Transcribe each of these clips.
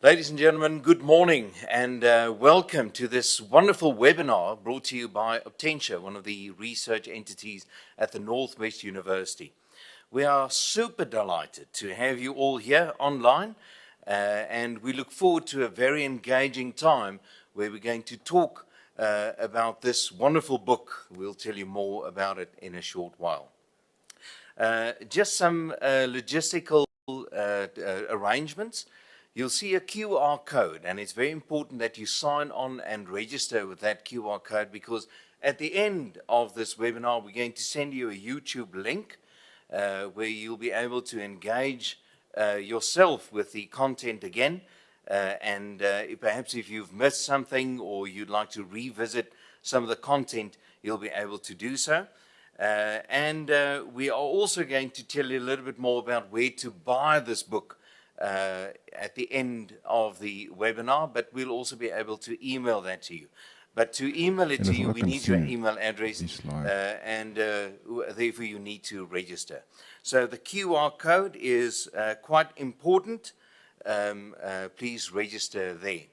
Ladies and gentlemen, good morning and welcome to this wonderful webinar brought to you by Obtentia, one of the research entities at the Northwest University. We are super delighted to have you all here online and we look forward to a very engaging time where we're going to talk about this wonderful book. We'll tell you more about it in a short while. Just some logistical arrangements. You'll see a QR code, and it's very important that you sign on and register with that QR code, because at the end of this webinar, we're going to send you a YouTube link where you'll be able to engage yourself with the content again. And perhaps if you've missed something or you'd like to revisit some of the content, you'll be able to do so. And we are also going to tell you a little bit more about where to buy this book at the end of the webinar, but we'll also be able to email that to you. But to email it to you, we need your email address, and therefore you need to register. So the QR code is quite important. Please register there.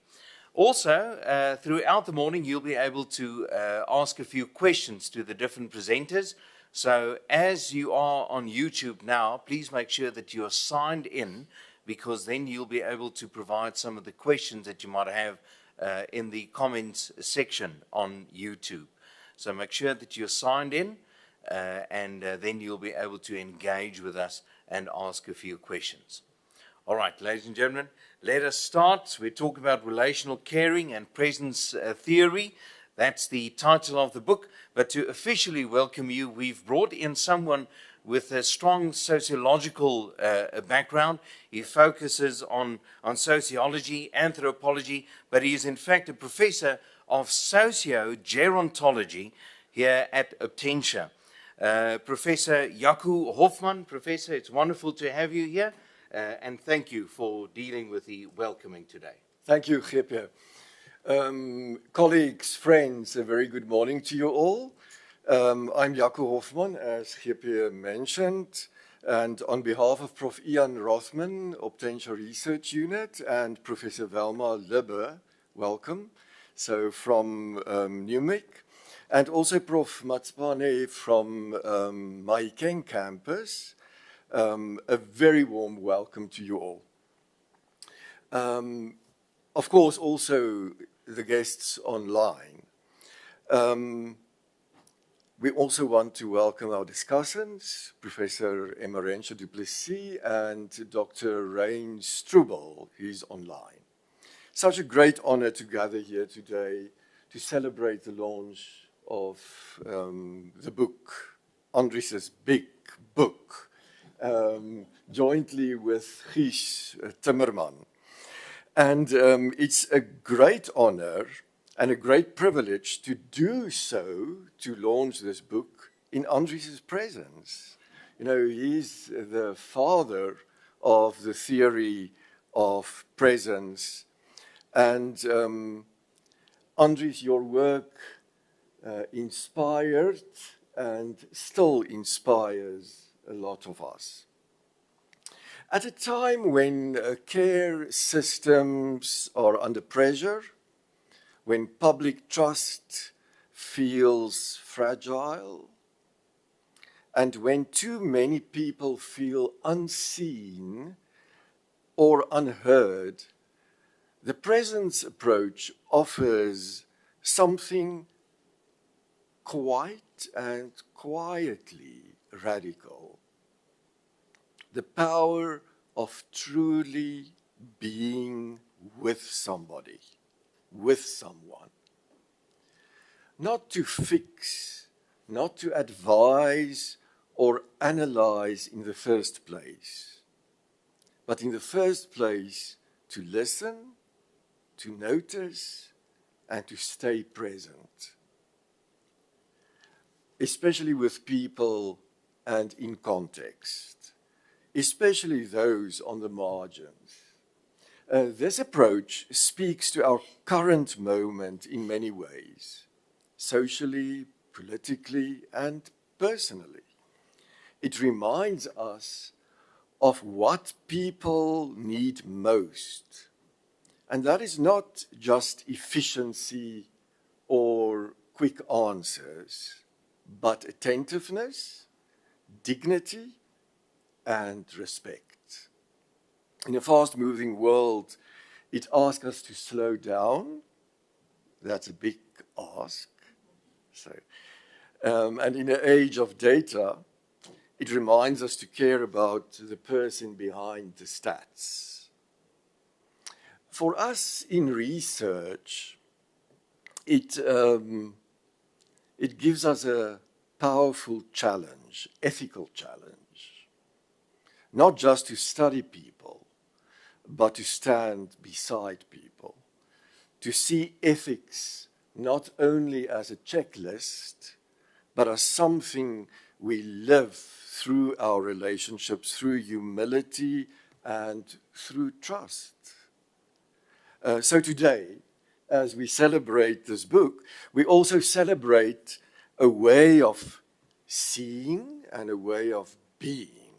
Also, throughout the morning, you'll be able to ask a few questions to the different presenters. So as you are on YouTube now, please make sure that you are signed in, because then you'll be able to provide some of the questions that you might have in the comments section on YouTube. So make sure that you're signed in, and then you'll be able to engage with us and ask a few questions. All right, ladies and gentlemen, let us start. We're talking about relational caring and presence theory. That's the title of the book. But to officially welcome you, we've brought in someone with a strong sociological background. He focuses on sociology, anthropology, but he is in fact a professor of socio-gerontology here at Obtentia. Professor Jaco Hofman. Professor, it's wonderful to have you here, and thank you for dealing with the welcoming today. Thank you, Gepe. Colleagues, friends, a very good morning to you all. I'm Jaco Hofman, as Gepe mentioned, and on behalf of Prof. Ian Rothman, Obtentia Research Unit, and Professor Velma Libbe, welcome, so from Numik, and also Prof. Matspane from Mahikeng campus, a very warm welcome to you all. Of course, also the guests online. We also want to welcome our discussants, Professor Emerence du Plessis and Dr. Rain Strubel, who's online. Such a great honor to gather here today to celebrate the launch of the book, Andries' big book, jointly with Gies Timmerman. And it's a great honor and a great privilege to do so, to launch this book in Andries' presence. You know, he's the father of the theory of presence. And Andries, your work inspired and still inspires a lot of us. At a time when care systems are under pressure, when public trust feels fragile, and when too many people feel unseen or unheard, the presence approach offers something quite and quietly radical. The power of truly being with somebody, with someone. Not to fix, not to advise or analyze in the first place, but in the first place to listen, to notice, and to stay present. Especially with people and in context, especially those on the margins. This approach speaks to our current moment in many ways, socially, politically, and personally. It reminds us of what people need most, And that is not just efficiency or quick answers, but attentiveness, dignity, and respect. In a fast-moving world, it asks us to slow down. That's a big ask. And in an age of data, it reminds us to care about the person behind the stats. For us in research, it gives us a powerful challenge, ethical challenge, not just to study people, but to stand beside people, to see ethics not only as a checklist, but as something we live through our relationships, through humility and through trust. So today, as we celebrate this book, we also celebrate a way of seeing and a way of being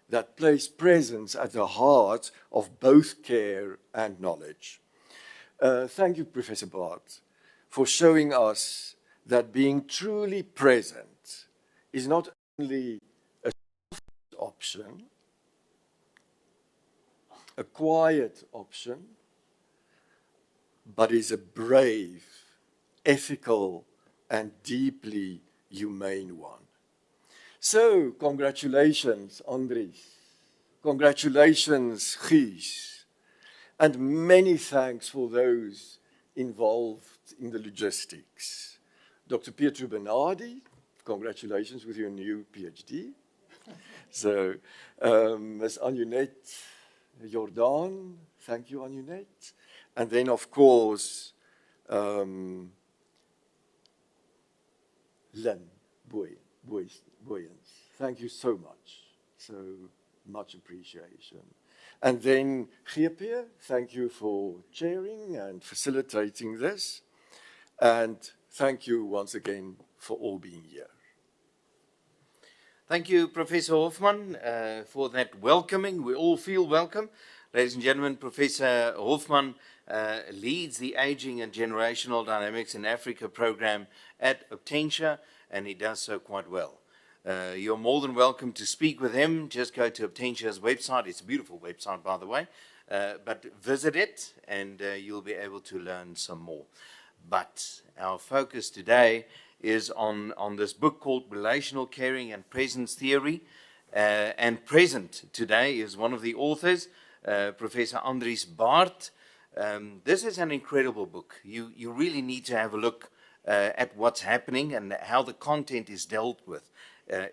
that place presence at the heart of both care and knowledge. Thank you, Professor Bart, for showing us that being truly present is not only a soft option, a quiet option, but is a brave, ethical, and deeply humane one. So, congratulations, Andries. Congratulations, Guus. And many thanks for those involved in the logistics. Dr. Pietro Bernardi, congratulations with your new PhD. So, Ms. Anunette Jordan, thank you, Anunette. And then, of course, Lynn Boyens. Thank you so much. So much appreciation. And then, Geerpeer, thank you for chairing and facilitating this. And thank you once again for all being here. Thank you, Professor Hofman, for that welcoming. We all feel welcome. Ladies and gentlemen, Professor Hofman leads the Aging and Generational Dynamics in Africa program at Obtentia, and he does so quite well. You're more than welcome to speak with him. Just go to Obtentia's website. It's a beautiful website, by the way. But visit it, and you'll be able to learn some more. But our focus today is on this book called Relational Caring and Presence Theory. And present today is one of the authors, Professor Andries Bart. This is an incredible book. You really need to have a look at what's happening and how the content is dealt with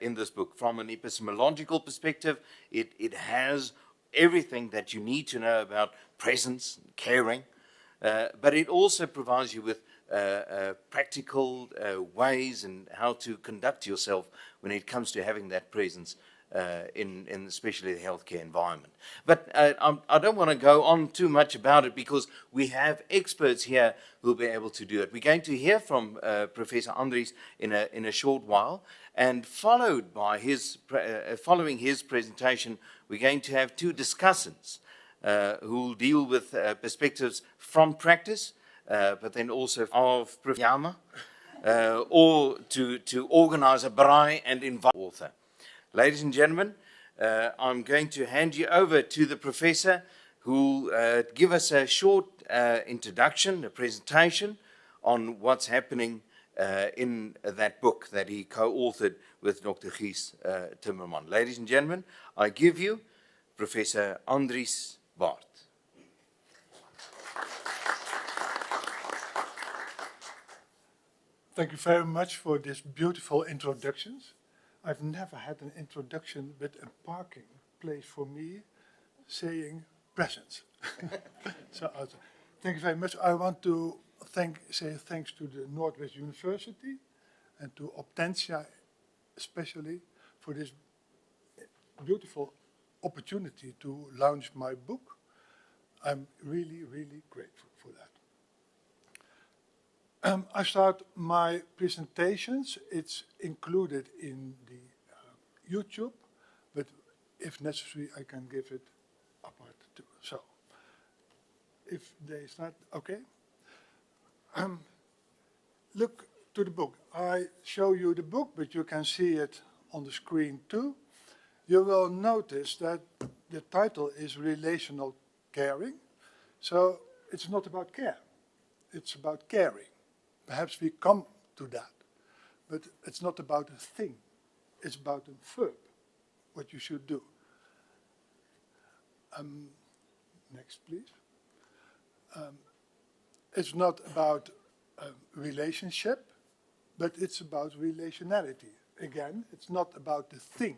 in this book. From an epistemological perspective, it has everything that you need to know about presence, caring, but it also provides you with practical ways and how to conduct yourself when it comes to having that presence in especially the healthcare environment. But I don't want to go on too much about it because we have experts here who will be able to do it. We're going to hear from Professor Andries in a short while, and followed by following his presentation, we're going to have two discussants who will deal with perspectives from practice, but then also of Yama, or to organize a braai and invite author. Ladies and gentlemen, I'm going to hand you over to the professor who will give us a short introduction, a presentation on what's happening in that book that he co-authored with Dr. Guus Timmerman. Ladies and gentlemen, I give you Professor Andries Bart. Thank you very much for this beautiful introductions. I've never had an introduction with a parking place for me saying presence. So thank you very much. I want to say thanks to the Northwest University and to Obtentia especially for this beautiful opportunity to launch my book. I'm really, really grateful for that. I start my presentations. It's included in the YouTube, but if necessary, I can give it apart too. So, if they start, okay. Look to the book. I show you the book, but you can see it on the screen too. You will notice that the title is Relational Caring. So it's not about care, it's about caring. Perhaps we come to that, but it's not about a thing, it's about a verb, what you should do. Next, please. It's not about relationship, but it's about relationality. Again, it's not about the thing,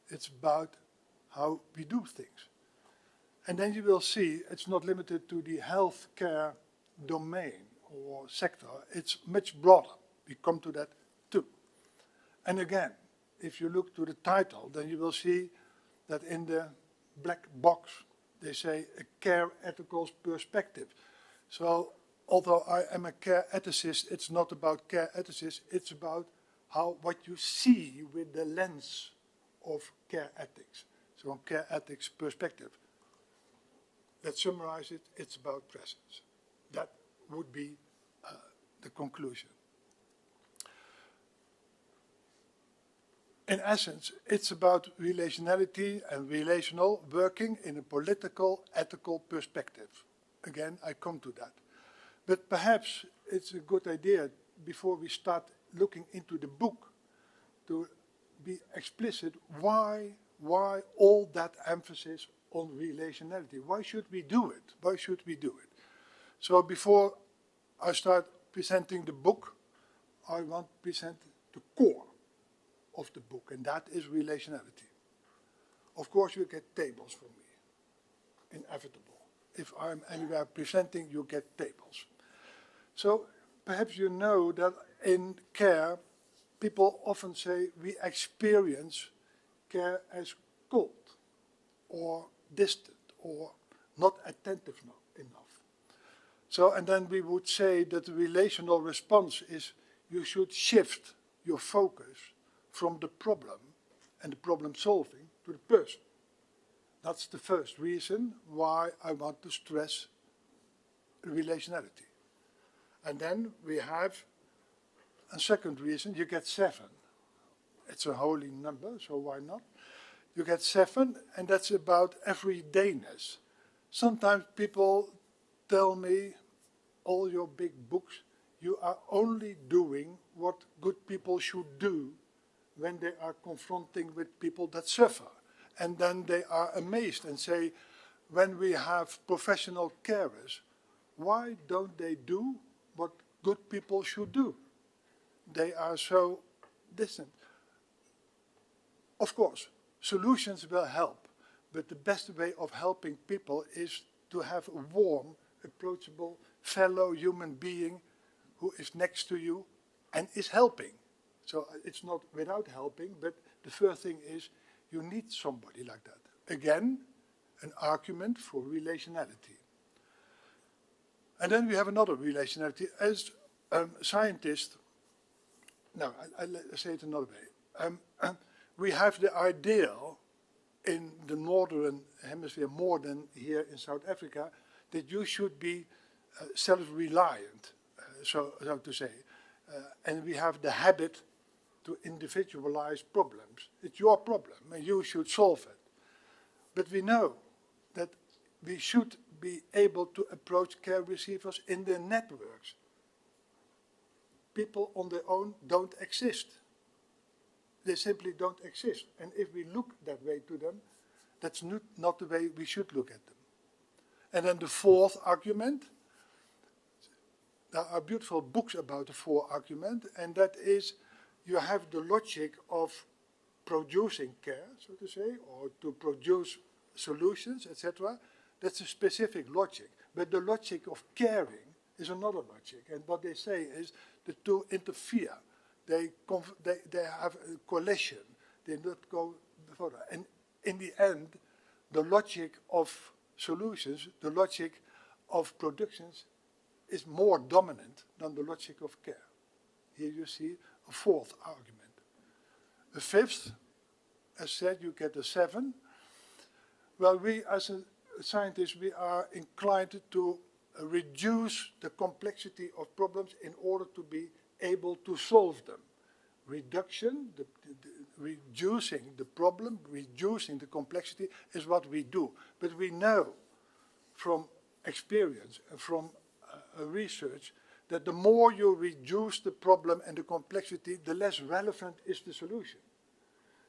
it's about how we do things. And then you will see it's not limited to the healthcare domain or sector, it's much broader. We come to that too. And again, if you look to the title, then you will see that in the black box, they say a care ethical perspective. So although I am a care ethicist, it's not about care ethicist, it's about what you see with the lens of care ethics. So from care ethics perspective. Let's summarize it, it's about presence. That would be the conclusion. In essence, it's about relationality and relational working in a political, ethical perspective. Again, I come to that. But perhaps it's a good idea, before we start looking into the book, to be explicit why all that emphasis on relationality. Why should we do it? Why should we do it? So before I start presenting the book, I want to present the core of the book, and that is relationality. Of course, you get tables from me, inevitable. If I'm anywhere presenting, you get tables. So perhaps you know that in care, people often say we experience care as cold or distant or not attentive enough. So, and then we would say that the relational response is you should shift your focus from the problem and the problem solving to the person. That's the first reason why I want to stress relationality. And then we have a second reason, you get 7. It's a holy number, so why not? You get 7, and that's about everydayness. Sometimes people tell me, all your big books, you are only doing what good people should do when they are confronting with people that suffer. And then they are amazed and say, when we have professional carers, why don't they do what good people should do? They are so distant. Of course, solutions will help, but the best way of helping people is to have a warm, approachable fellow human being who is next to you and is helping. So it's not without helping, but the first thing is you need somebody like that. Again, an argument for relationality. And then we have another relationality. As scientists, no, I'll say it another way. We have the ideal in the northern hemisphere, more than here in South Africa, that you should be self-reliant, so to say. And we have the habit to individualize problems. It's your problem, and you should solve it. But we know that we should be able to approach care receivers in their networks. People on their own don't exist. They simply don't exist. And if we look that way to them, that's not the way we should look at them. And then the fourth argument, there are beautiful books about the fourth argument, and that is you have the logic of producing care, so to say, or to produce solutions, etc. That's a specific logic. But the logic of caring is another logic. And what they say is the two interfere. They have a coalition. They not go further. And in the end, the logic of solutions, the logic of productions is more dominant than the logic of care. Here you see a fourth argument. A fifth, as said, you get a 7. Well, we as a scientists, we are inclined to reduce the complexity of problems in order to be able to solve them. Reduction, reducing the problem, reducing the complexity is what we do. But we know from experience and from research that the more you reduce the problem and the complexity, the less relevant is the solution.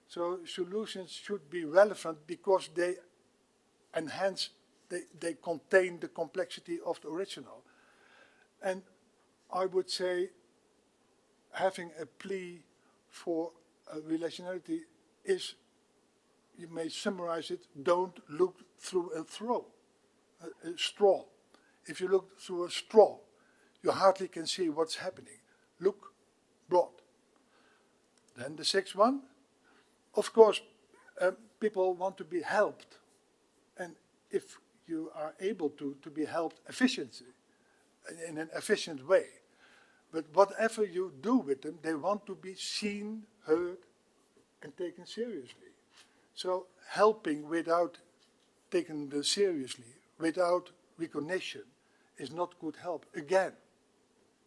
So solutions should be relevant because they enhance, they contain the complexity of the original. And I would say having a plea for relationality is, you may summarize it, don't look through a straw. If you look through a straw, you hardly can see what's happening. Look broad. Then the sixth one, of course, people want to be helped. And if you are able to be helped in an efficient way, but whatever you do with them, they want to be seen, heard, and taken seriously. So helping without taking them seriously, without recognition, is not good help. Again,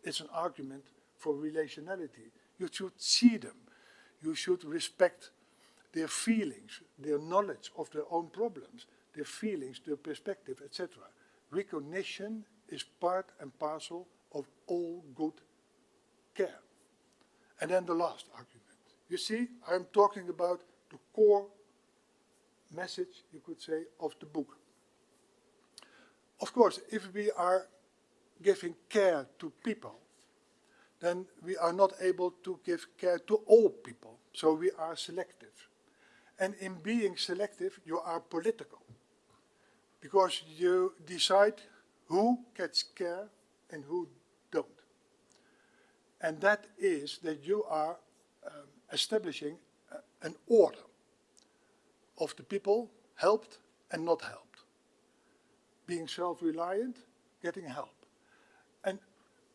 it's an argument for relationality. You should see them. You should respect their feelings, their knowledge of their own problems, their feelings, their perspective, etc. Recognition is part and parcel of all good care. And then the last argument. You see, I'm talking about the core message, you could say, of the book. Of course, if we are giving care to people, then we are not able to give care to all people. So we are selective. And in being selective, you are political. Because you decide who gets care and who don't. And that is that you are establishing an order of the people helped and not helped. Being self-reliant, getting help. And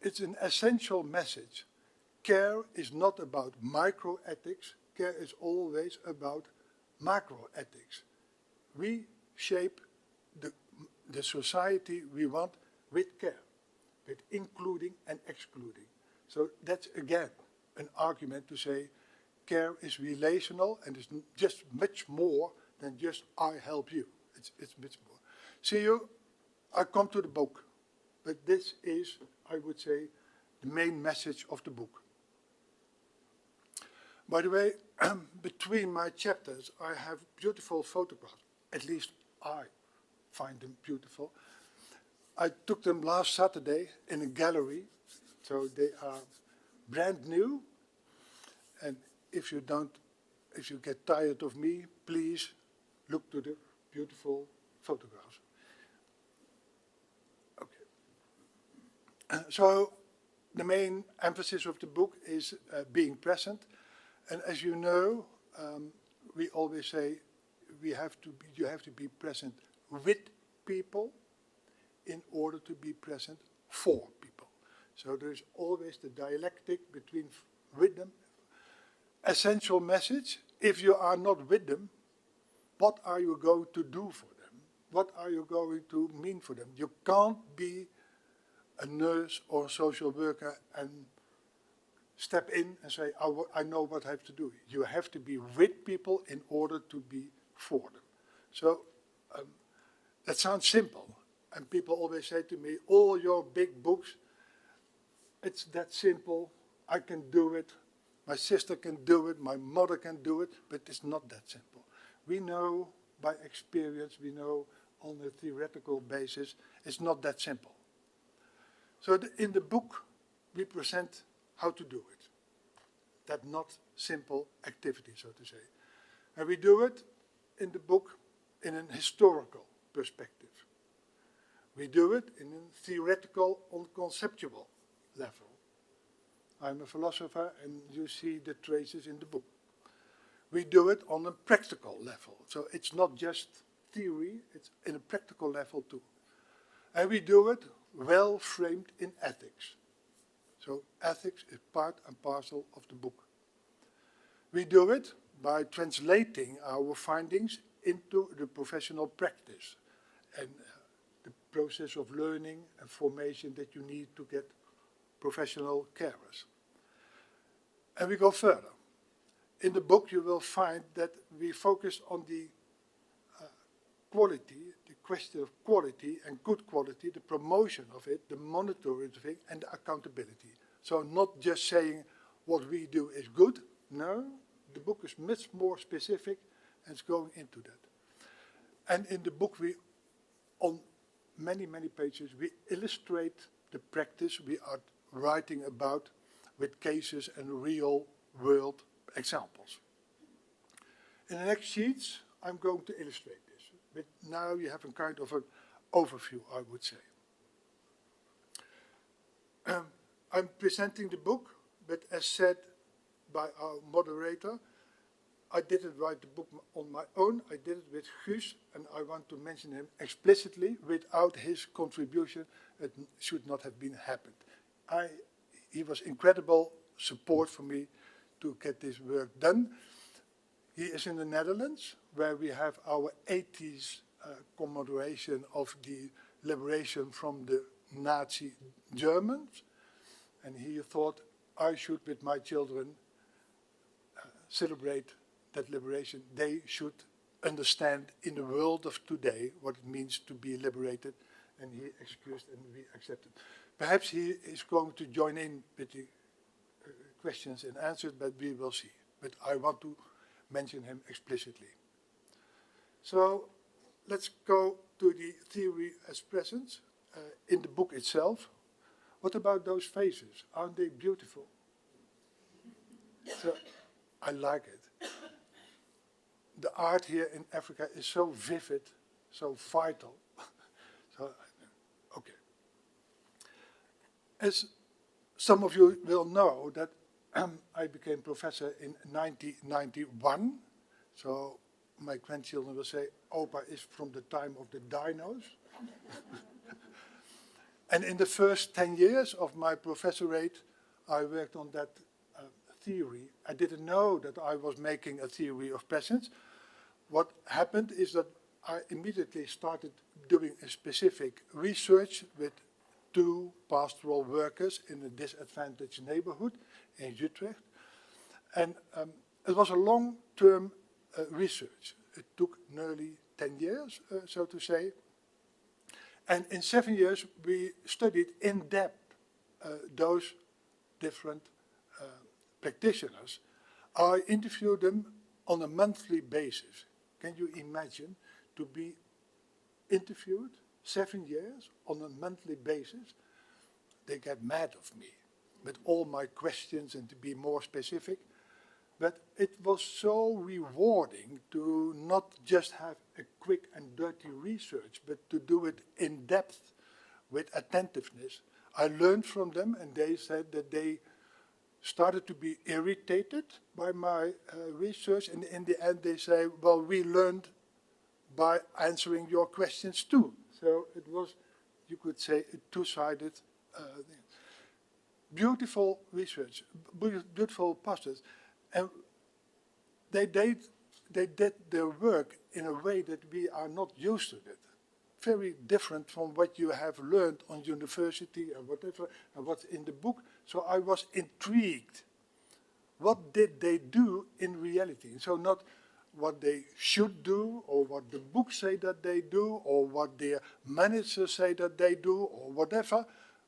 it's an essential message. Care is not about microethics. Care is always about macroethics. We shape the society we want with care, with including and excluding. So that's again an argument to say care is relational and is just much more than just I help you. It's much more. See you, I come to the book, but this is, I would say, the main message of the book. By the way, between my chapters, I have beautiful photographs. At least I find them beautiful. I took them last Saturday in a gallery, so they are brand new. And if you get tired of me, please look to the beautiful photographs. Okay. So the main emphasis of the book is being present. And as you know, we always say you have to be present with people in order to be present for people. So there's always the dialectic between with them. Essential message, if you are not with them, what are you going to do for them? What are you going to mean for them? You can't be a nurse or a social worker and step in and say, I know what I have to do. You have to be with people in order to be for them. So that sounds simple. And people always say to me, all your big books, it's that simple. I can do it. My sister can do it. My mother can do it. But it's not that simple. We know by experience, we know on a theoretical basis, it's not that simple. So in the book, we present how to do it. That not simple activity, so to say. And we do it in the book in an historical perspective. We do it in a theoretical or conceptual level. I'm a philosopher and you see the traces in the book. We do it on a practical level. So it's not just theory, it's in a practical level too. And we do it well framed in ethics. So ethics is part and parcel of the book. We do it by translating our findings into the professional practice. and the process of learning and formation that you need to get professional carers. And we go further. In the book you will find that we focus on the quality, the question of quality and good quality, the promotion of it, the monitoring of it, and the accountability. So not just saying what we do is good. No, the book is much more specific and it's going into that. And in the book we, on many, many pages, we illustrate the practice we are writing about with cases and real world examples. In the next sheets, I'm going to illustrate this. But now you have a kind of an overview, I would say. I'm presenting the book, but as said by our moderator, I didn't write the book on my own. I did it with Guus, and I want to mention him explicitly. Without his contribution, it should not have been happened. He was incredible support for me to get this work done. He is in the Netherlands, where we have our 80th commemoration of the liberation from the Nazi Germans. And he thought I should, with my children, celebrate that liberation. They should understand in the world of today what it means to be liberated. And he excused and we accepted. Perhaps he is going to join in with the questions and answers, but we will see. But I want to mention him explicitly. So let's go to the theory as present in the book itself. What about those faces? Aren't they beautiful? So I like it. The art here in Africa is so vivid, so vital. So, okay. As some of you will know that I became professor in 1991. So my grandchildren will say, Opa is from the time of the dinos. And in the first 10 years of my professorate, I worked on that theory. I didn't know that I was making a theory of presence. What happened is that I immediately started doing a specific research with 2 pastoral workers in a disadvantaged neighborhood in Utrecht. And it was a long-term research. It took nearly 10 years, so to say. And in 7 years, we studied in depth those different practitioners. I interviewed them on a monthly basis. Can you imagine to be interviewed 7 years on a monthly basis? They get mad of me with all my questions and to be more specific. But it was so rewarding to not just have a quick and dirty research, but to do it in depth with attentiveness. I learned from them, and they said that they started to be irritated by my research, and in the end they say, well, we learned by answering your questions too. So it was, you could say, a two-sided thing. Beautiful research, beautiful pastors. And they did their work in a way that we are not used to it. Very different from what you have learned on university or whatever, and what's in the book. So I was intrigued. What did they do in reality? So not what they should do, or what the books say that they do, or what their managers say that they do, or whatever.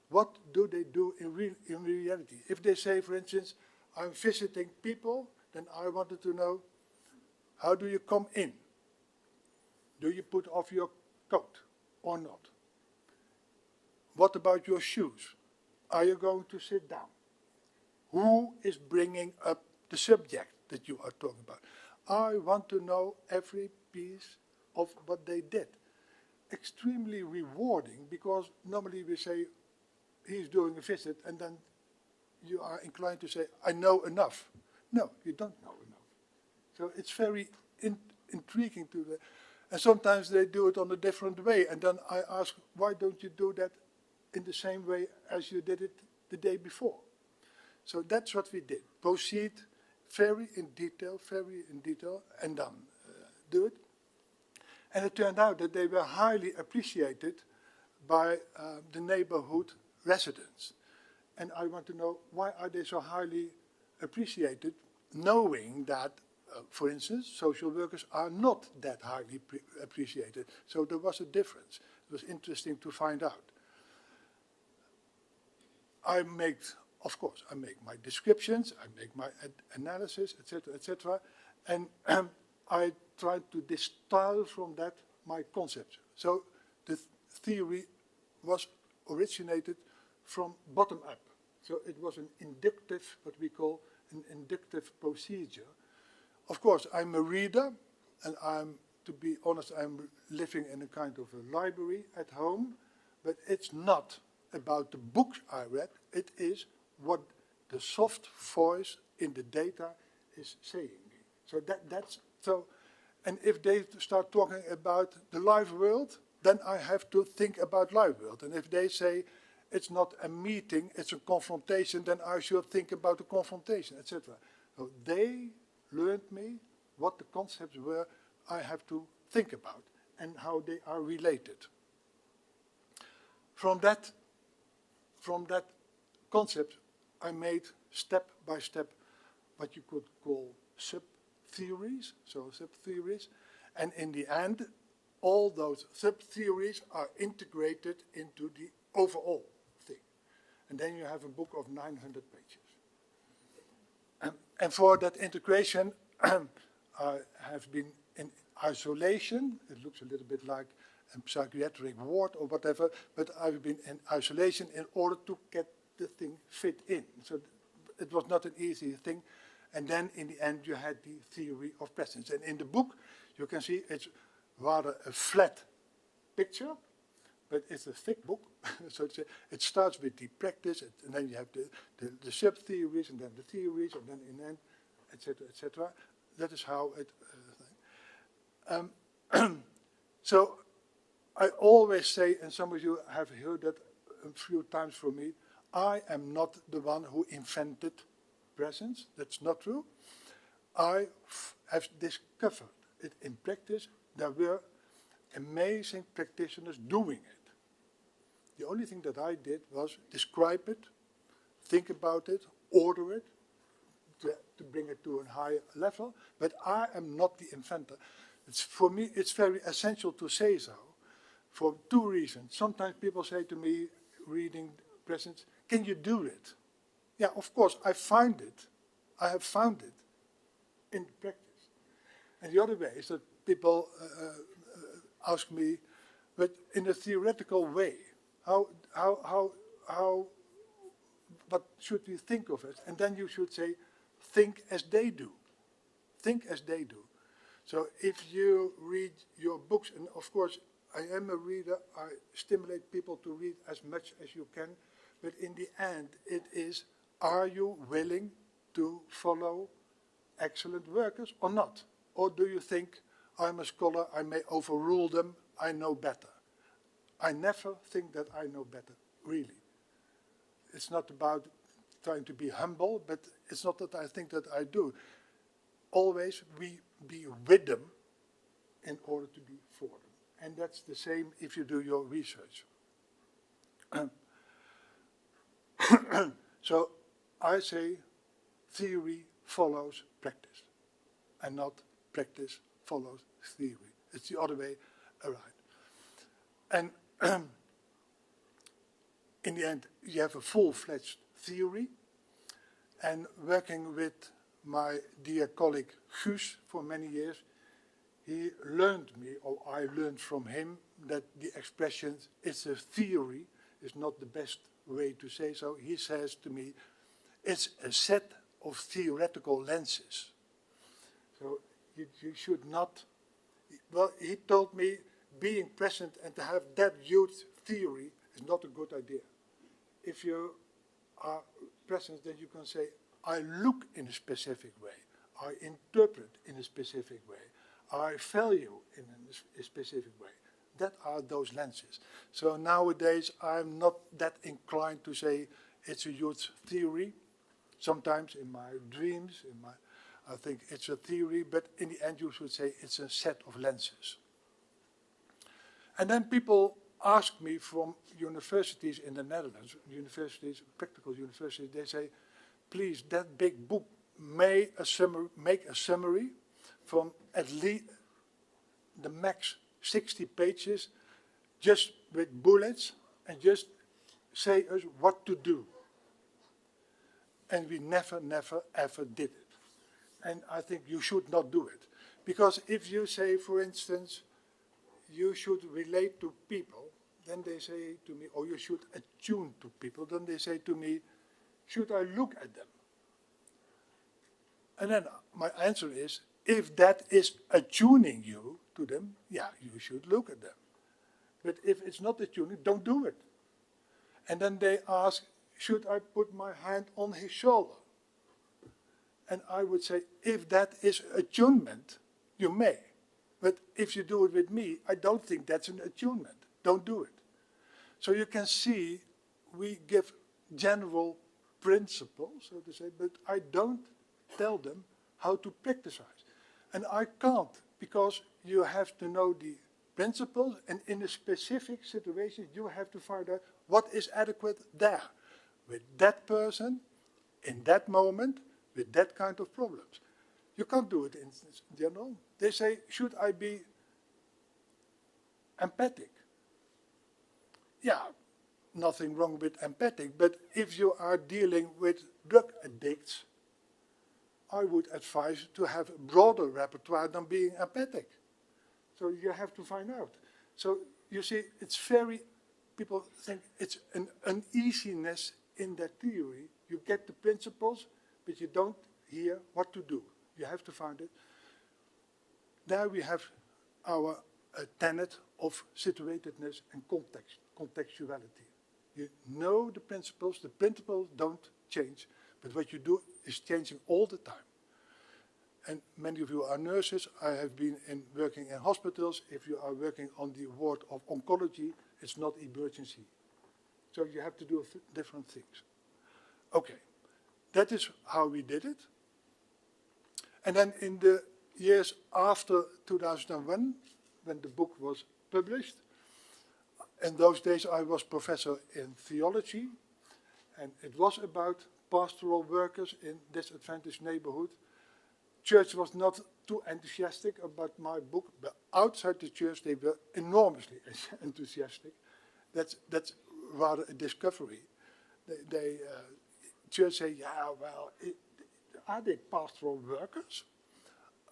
What do they do in reality? If they say, for instance, I'm visiting people, then I wanted to know, how do you come in? Do you put off your coat or not? What about your shoes? Are you going to sit down? Who is bringing up the subject that you are talking about? I want to know every piece of what they did. Extremely rewarding, because normally we say, he's doing a visit, and then you are inclined to say, I know enough. No, you don't know enough. So it's very intriguing to the, and sometimes they do it on a different way, and then I ask, why don't you do that in the same way as you did it the day before? So that's what we did. Proceed very in detail, and then do it. And it turned out that they were highly appreciated by the neighborhood residents. And I want to know, why are they so highly appreciated, knowing that, for instance, social workers are not that highly appreciated. So there was a difference. It was interesting to find out. Of course, I make my descriptions, I make my analysis, etc., and I try to distill from that my concepts. So the theory was originated from bottom up. So it was an inductive, what we call an inductive procedure. Of course, I'm a reader, and to be honest, I'm living in a kind of a library at home, but it's not about the books I read, it is what the soft voice in the data is saying me. So and if they start talking about the live world, then I have to think about live world. And if they say it's not a meeting, it's a confrontation, then I should think about the confrontation, etc. So they learned me what the concepts were I have to think about and how they are related. From that concept, I made step by step what you could call sub-theories, and in the end, all those sub-theories are integrated into the overall thing. And then you have a book of 900 pages. And for that integration, I have been in isolation. It looks a little bit like a psychiatric ward or whatever, but I've been in isolation in order to get the thing fit in. So it was not an easy thing. And then in the end, you had the theory of presence. And in the book, you can see it's rather a flat picture, but it's a thick book. So it starts with the practice, and then you have the sub-theories, and then the theories, and then in the end, etc., etc. That is how it... So I always say, and some of you have heard that a few times from me, I am not the one who invented presence. That's not true. I have discovered it in practice. There were amazing practitioners doing it. The only thing that I did was describe it, think about it, order it, to bring it to a higher level. But I am not the inventor. For me, it's very essential to say so, for two reasons. Sometimes people say to me, reading presence, can you do it? Yeah, of course, I find it. I have found it in practice. And the other way is that people ask me, but in a theoretical way, what should we think of it? And then you should say, think as they do. Think as they do. So if you read your books, and of course, I am a reader, I stimulate people to read as much as you can, but in the end, it is, are you willing to follow excellent workers or not? Or do you think, I'm a scholar, I may overrule them, I know better? I never think that I know better, really. It's not about trying to be humble, but it's not that I think that I do. Always we be with them in order to be for them. And that's the same if you do your research. So I say theory follows practice, and not practice follows theory. It's the other way around. And in the end, you have a full-fledged theory. And working with my dear colleague Guus for many years, he learned me, or I learned from him, that the expression, it's a theory, is not the best way to say so. He says to me, it's a set of theoretical lenses. So you should not, well, he told me being present and to have that huge theory is not a good idea. If you are present, then you can say, I look in a specific way, I interpret in a specific way, I value in a specific way. That are those lenses. So nowadays, I'm not that inclined to say it's a huge theory. Sometimes in my dreams, I think it's a theory, but in the end you should say it's a set of lenses. And then people ask me from universities in the Netherlands, universities, practical universities, they say, please, that big book, make a summary from at least the max 60 pages, just with bullets, and just say us what to do. And we never, ever did it. And I think you should not do it. Because if you say, for instance, you should relate to people, then they say to me, or you should attune to people, then they say to me, should I look at them? And then my answer is, if that is attuning you to them, yeah, you should look at them. But if it's not attuning, don't do it. And then they ask, should I put my hand on his shoulder? And I would say, if that is attunement, you may. But if you do it with me, I don't think that's an attunement. Don't do it. So you can see, we give general principles, so to say, but I don't tell them how to practice. And I can't, because you have to know the principles, and in a specific situation, you have to find out what is adequate there, with that person, in that moment, with that kind of problems. You can't do it in general. They say, should I be empathic? Yeah, nothing wrong with empathic, but if you are dealing with drug addicts, I would advise to have a broader repertoire than being empathic. So you have to find out. So you see, it's very, people think it's an uneasiness in that theory. You get the principles, but you don't hear what to do. You have to find it. There we have our tenet of situatedness and contextuality. You know the principles don't change, but what you do is changing all the time. And many of you are nurses. I have been working in hospitals. If you are working on the ward of oncology, it's not emergency. So you have to do different things. Okay, that is how we did it. And then in the years after 2001, when the book was published, in those days I was professor in theology, and it was about pastoral workers in disadvantaged neighborhood. Church was not too enthusiastic about my book, but outside the church they were enormously enthusiastic. That's rather a discovery. Church say, yeah, well, are they pastoral workers?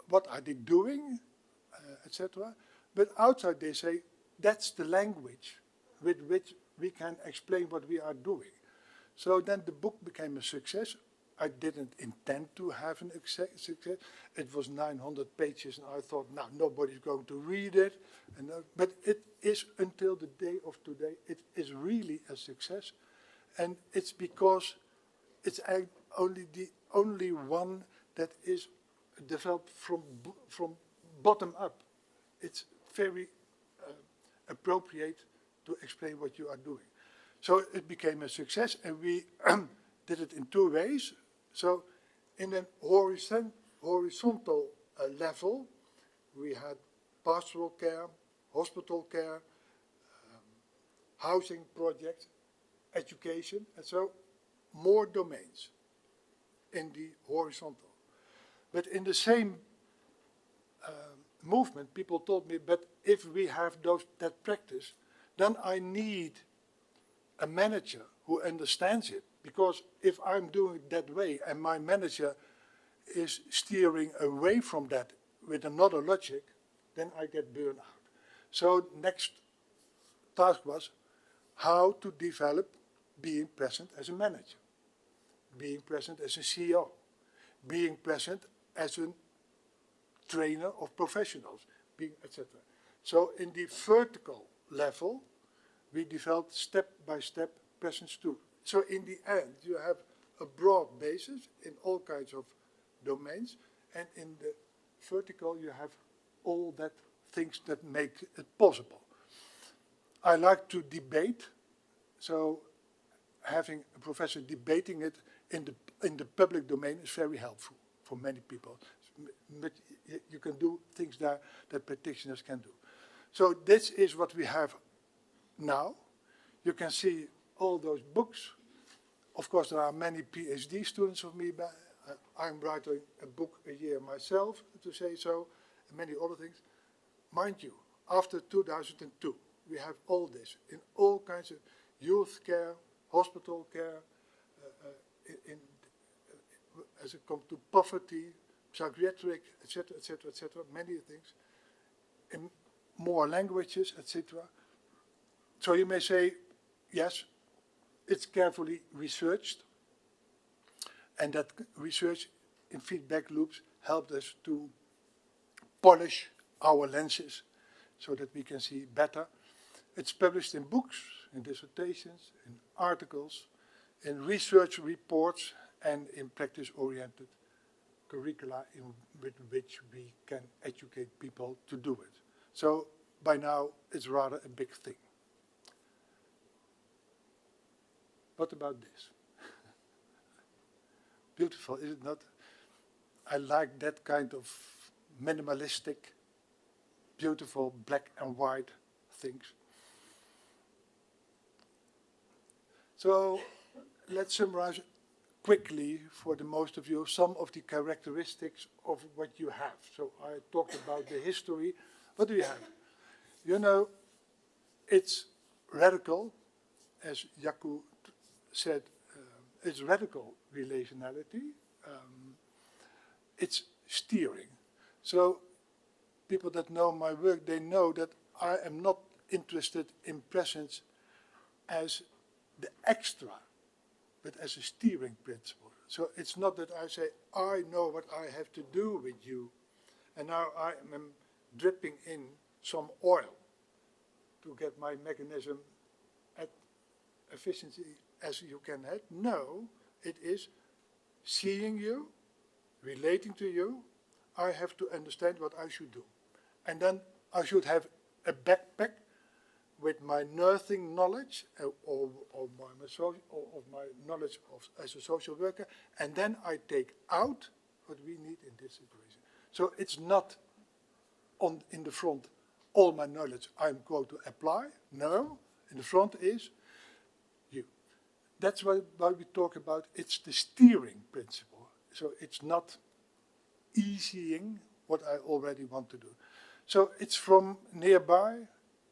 What are they doing, etc.? But outside they say, that's the language with which we can explain what we are doing. So then the book became a success. I didn't intend to have a success. It was 900 pages, and I thought, now nobody's going to read it. But it is, until the day of today, it is really a success. And it's because it's only the only one that is developed from bottom up. It's very appropriate to explain what you are doing. So it became a success, and we did it in two ways. So in a horizontal level, we had pastoral care, hospital care, housing projects, education, and so more domains in the horizontal. But in the same movement, people told me, but if we have that practice, then I need a manager who understands it. Because if I'm doing it that way and my manager is steering away from that with another logic, then I get burned out. So next task was how to develop being present as a manager, being present as a CEO, being present as a trainer of professionals, etc. So in the vertical level, we developed step-by-step presence too. So in the end, you have a broad basis in all kinds of domains, and in the vertical, you have all that things that make it possible. I like to debate, so having a professor debating it in the public domain is very helpful for many people. But you can do things there that practitioners can do. So this is what we have now. You can see all those books. Of course, there are many PhD students of me. I'm writing a book a year myself, to say so, and many other things. Mind you, after 2002, we have all this in all kinds of youth care, hospital care, as it comes to poverty, psychiatric, etc., etc., etc., many things, in more languages, etc. So you may say, yes, it's carefully researched, and that research in feedback loops helped us to polish our lenses so that we can see better. It's published in books, in dissertations, in articles, in research reports, and in practice-oriented curricula with which we can educate people to do it. So by now, it's rather a big thing. What about this? Beautiful, is it not? I like that kind of minimalistic, beautiful black and white things. So let's summarize quickly for the most of you some of the characteristics of what you have. So I talked about the history. What do you have? You know, it's radical, as Jaakko said, it's radical relationality. It's steering. So people that know my work, they know that I am not interested in presence as the extra, but as a steering principle. So it's not that I say, I know what I have to do with you, and now I am dripping in some oil to get my mechanism at efficiency as you can have. No, it is seeing you, relating to you. I have to understand what I should do. And then I should have a backpack with my nursing knowledge or my knowledge as a social worker, and then I take out what we need in this situation. So it's not in the front all my knowledge I'm going to apply. No, in the front is you. That's why we talk about it's the steering principle. So it's not easying what I already want to do. So it's from nearby,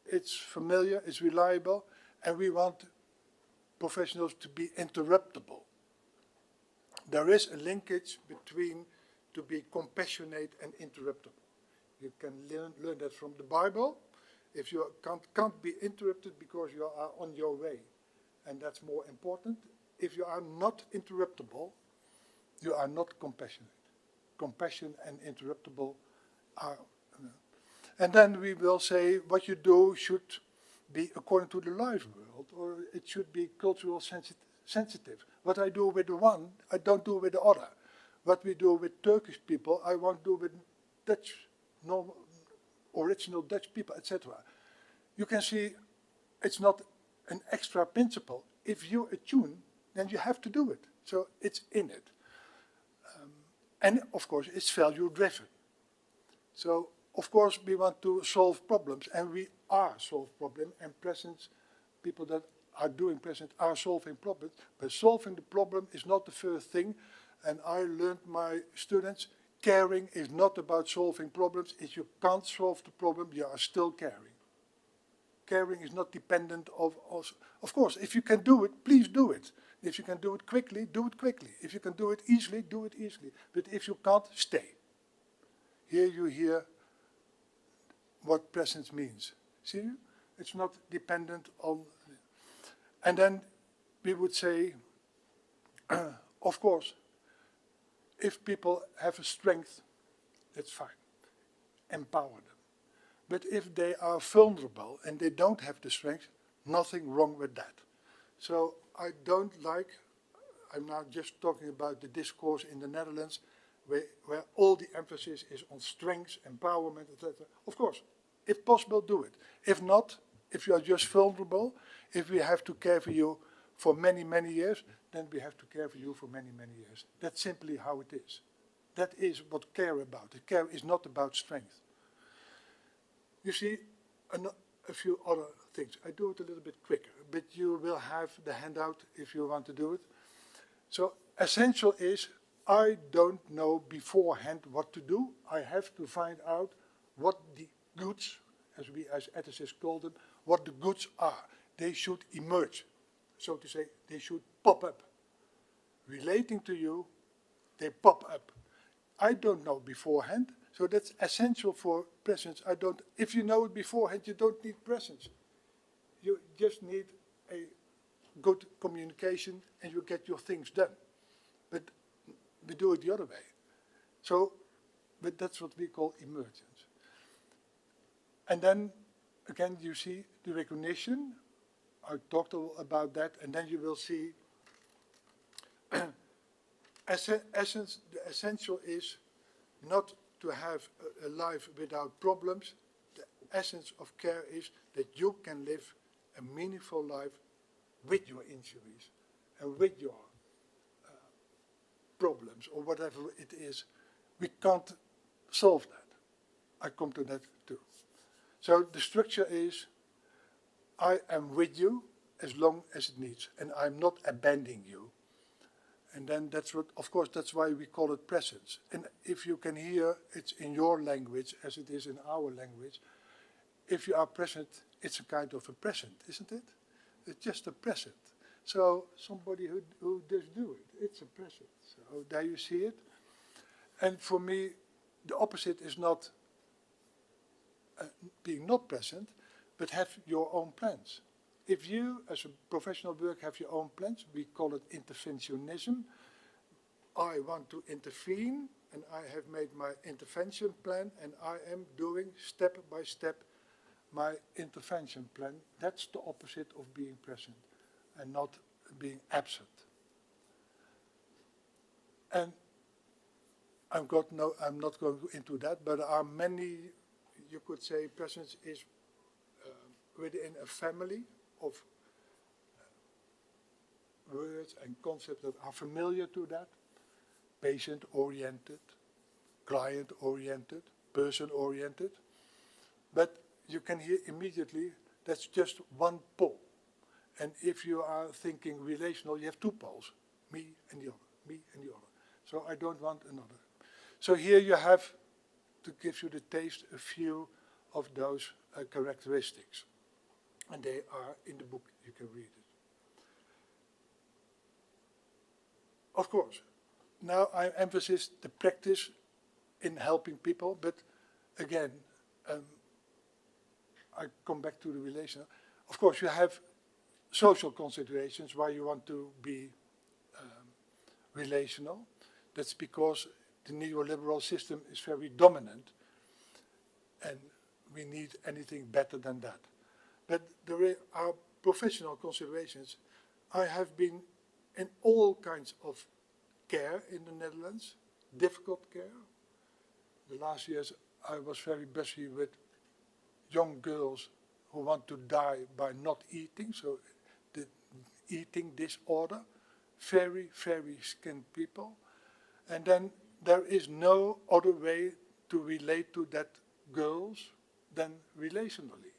it's familiar, it's reliable, and we want professionals to be interruptible. There is a linkage between to be compassionate and interruptible. You can learn that from the Bible. If you can't be interrupted because you are on your way, and that's more important. If you are not interruptible, you are not compassionate. Compassion and interruptible are. And then we will say what you do should be according to the live world, or it should be cultural sensitive. What I do with the one, I don't do with the other. What we do with Turkish people, I won't do with Dutch, normal, original Dutch people, etc. You can see it's not an extra principle. If you attune, then you have to do it. So it's in it. And of course, it's value driven. So of course, we want to solve problems, and we are solving problems, and presence, people that are doing present are solving problems, but solving the problem is not the first thing. And I learned my students, caring is not about solving problems. If you can't solve the problem, you are still caring. Caring is not dependent of course, if you can do it, please do it. If you can do it quickly, do it quickly. If you can do it easily, do it easily. But if you can't, stay. Here you hear what presence means. See, it's not dependent on. And then we would say, of course, if people have a strength, that's fine. Empower them. But if they are vulnerable and they don't have the strength, nothing wrong with that. So I don't like, I'm now just talking about the discourse in the Netherlands, where all the emphasis is on strength, empowerment, etc. Of course, if possible, do it. If not, if you are just vulnerable, if we have to care for you for many, many years, then we have to care for you for many, many years. That's simply how it is. That is what care about. The care is not about strength. You see, a few other things. I do it a little bit quicker, but you will have the handout if you want to do it. So essential is, I don't know beforehand what to do. I have to find out what the goods, as we as ethicists call them, what the goods are. They should emerge, so to say, they should pop up. Relating to you, they pop up. I don't know beforehand, so that's essential for presence. If you know it beforehand, you don't need presence. You just need a good communication and you get your things done. But we do it the other way. So, but that's what we call emergence. And then, again, you see the recognition. I talked about that, and then you will see essence. The essential is not to have a life without problems. The essence of care is that you can live a meaningful life with your injuries and with your problems or whatever it is. We can't solve that. I come to that too. So the structure is, I am with you as long as it needs, and I'm not abandoning you. And then that's what, of course, that's why we call it presence. And if you can hear, it's in your language as it is in our language. If you are present, it's a kind of a present, isn't it? It's just a present. So somebody who does do it, it's a present. So there you see it. And for me, the opposite is not being not present, but have your own plans. If you, as a professional work, have your own plans, we call it interventionism. I want to intervene, and I have made my intervention plan, and I am doing step by step my intervention plan. That's the opposite of being present and not being absent. And I'm not going into that, but there are many, you could say presence is within a family of words and concepts that are familiar to that. Patient-oriented, client-oriented, person-oriented. But you can hear immediately that's just one pole. And if you are thinking relational, you have two poles, me and the other, me and the other. So I don't want another. So here you have, to give you the taste, a few of those characteristics. And they are in the book, you can read it. Of course, now I emphasize the practice in helping people, but again, I come back to the relational. Of course, you have social considerations why you want to be relational. That's because the neoliberal system is very dominant, and we need anything better than that. But there are professional considerations. I have been in all kinds of care in the Netherlands, difficult care. The last years I was very busy with young girls who want to die by not eating, so the eating disorder, very, very skinned people. And then there is no other way to relate to that girls than relationally.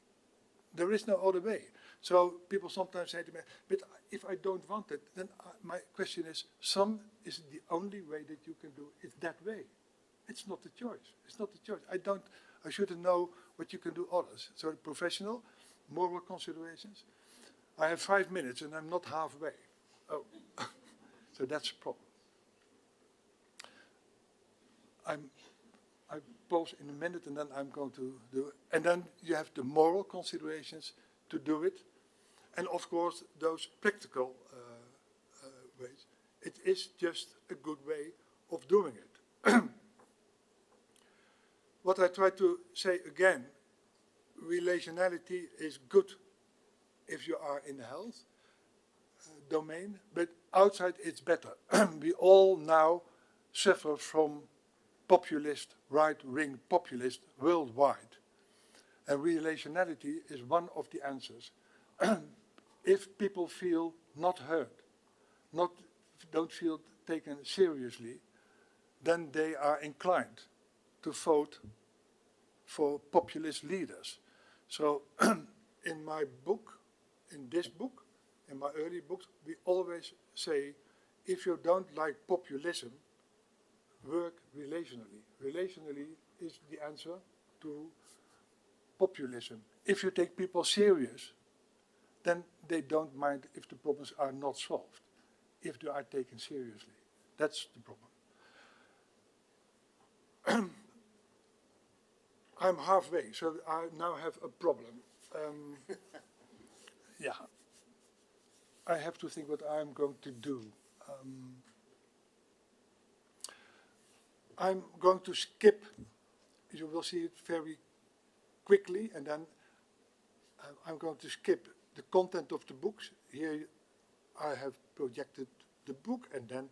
There is no other way. So people sometimes say to me, but if I don't want it, then my question is, some is the only way that you can do it that way. It's not a choice. It's not a choice. I shouldn't know what you can do others. So professional, moral considerations. I have 5 minutes and I'm not halfway. Oh, so that's a problem. I pause in a minute and then I'm going to do it. And then you have the moral considerations to do it. And of course, those practical ways. It is just a good way of doing it. What I try to say again, relationality is good if you are in the health domain, but outside it's better. We all now suffer from populist, right-wing populist worldwide. And relationality is one of the answers. If people feel not heard, don't feel taken seriously, then they are inclined to vote for populist leaders. So in my book, in this book, in my early books, we always say, if you don't like populism, work relationally. Relationally is the answer to populism. If you take people serious, then they don't mind if the problems are not solved, if they are taken seriously. That's the problem. I'm halfway, so I now have a problem. Yeah, I have to think what I'm going to do. I'm going to skip, you will see it very quickly, and then I'm going to skip the content of the books. Here I have projected the book, and then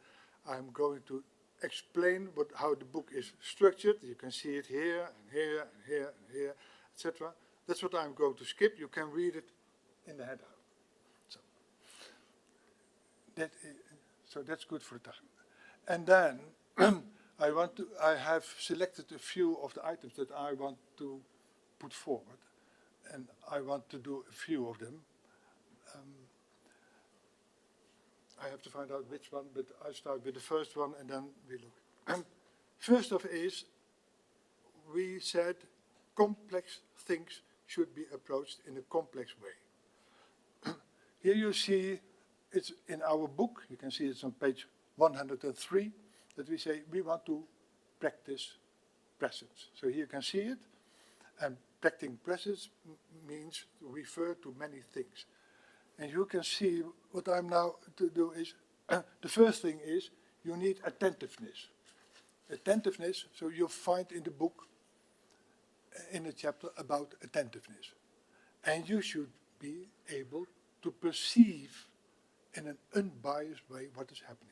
I'm going to explain how the book is structured. You can see it here, and here, and here, and here, etc. That's what I'm going to skip. You can read it in the handout. So that's good for the time. And then I have selected a few of the items that I want to put forward, and I want to do a few of them. I have to find out which one, but I start with the first one and then we look. First of is, we said complex things should be approached in a complex way. Here you see, it's in our book, you can see it's on page 103, that we say we want to practice presence. So here you can see it, and practicing presence means to refer to many things. And you can see what I'm now to do is, the first thing is, you need attentiveness. Attentiveness, so you'll find in the book, in a chapter about attentiveness. And you should be able to perceive in an unbiased way what is happening.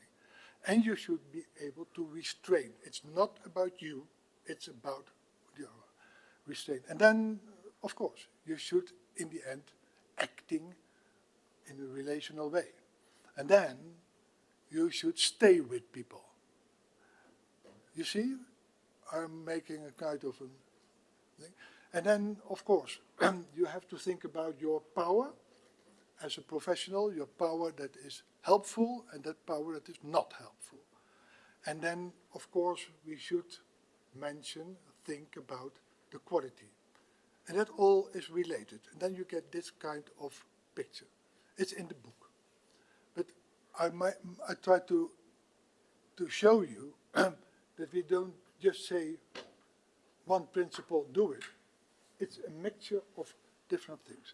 And you should be able to restrain. It's not about you, it's about the restraint. And then, of course, you should, in the end, acting in a relational way. And then you should stay with people. You see, I'm making a kind of a thing. And then, of course, you have to think about your power as a professional, your power that is helpful and that power that is not helpful. And then, of course, we should think about the quality. And that all is related. And then you get this kind of picture. It's in the book. But I try to show you that we don't just say one principle, do it. It's a mixture of different things.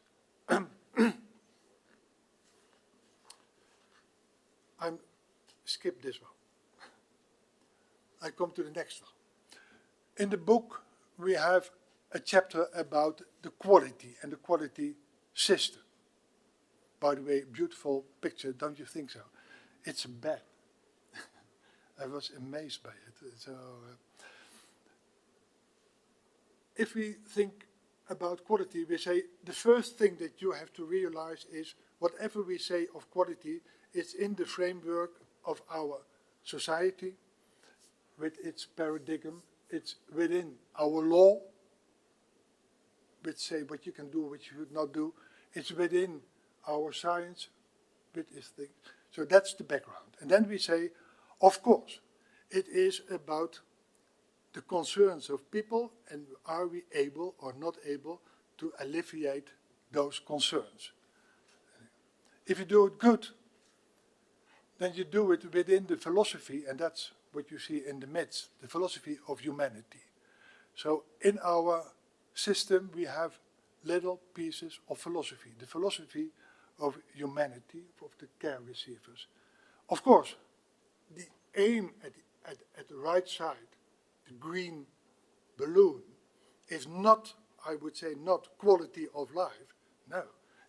I skip this one. I come to the next one. In the book, we have a chapter about the quality and the quality system. By the way, beautiful picture, don't you think so? It's a bed. I was amazed by it. So, if we think about quality, we say the first thing that you have to realize is whatever we say of quality is in the framework of our society, with its paradigm. It's within our law, which say what you can do, what you should not do. It's within our science, with its things. So that's the background. And then we say, of course, it is about the concerns of people, and are we able or not able to alleviate those concerns. If you do it good, then you do it within the philosophy, and that's what you see in the myths, the philosophy of humanity. So in our system we have little pieces of philosophy, the philosophy of humanity, of the care receivers. Of course, the aim at the right side, the green balloon, is not, I would say, not quality of life. No,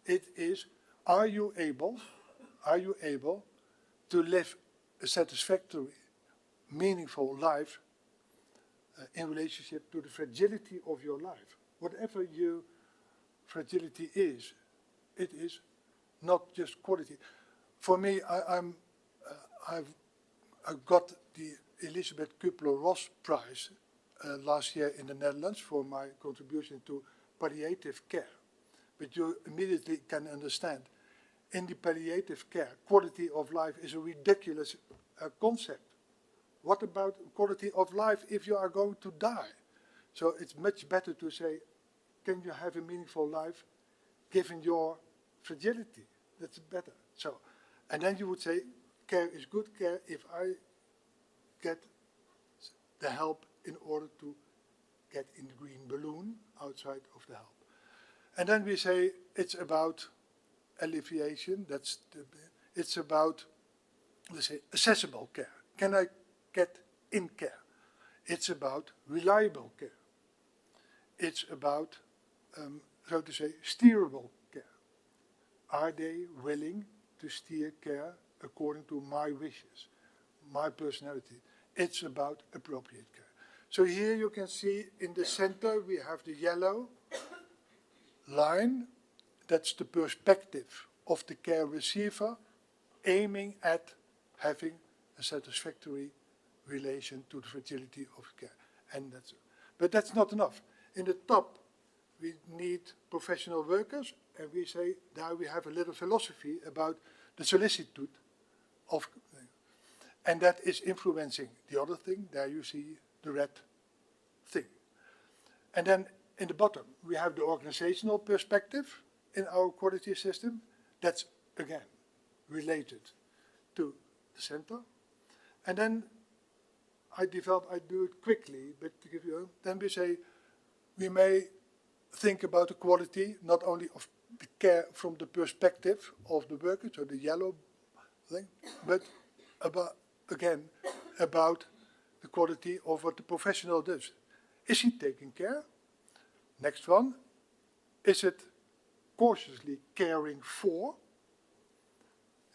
it is, are you able to live a satisfactory, meaningful life in relationship to the fragility of your life. Whatever your fragility is, it is not just quality. For me, I got the Elisabeth Kubler-Ross Prize last year in the Netherlands for my contribution to palliative care. But you immediately can understand, in the palliative care, quality of life is a ridiculous concept. What about quality of life if you are going to die? So it's much better to say, can you have a meaningful life given your fragility? That's better. So, and then you would say, care is good care if I get the help in order to get in the green balloon outside of the help. And then we say it's about alleviation. It's about, let's say, accessible care. Can I get in care? It's about reliable care. It's about, so to say, steerable care. Are they willing to steer care according to my wishes, my personality? It's about appropriate care. So here you can see in the center we have the yellow line. That's the perspective of the care receiver aiming at having a satisfactory relation to the fragility of care. But that's not enough. In the top, we need professional workers, and we say now we have a little philosophy about the solicitude of, and that is influencing the other thing. There you see the red thing. And then in the bottom, we have the organizational perspective in our quality system. That's, again, related to the center. And then I do it quickly, but to give you, then we say, we may think about the quality, not only of the care from the perspective of the worker, so the yellow thing, but about, again, about the quality of what the professional does. Is he taking care? Next one, is it cautiously caring for?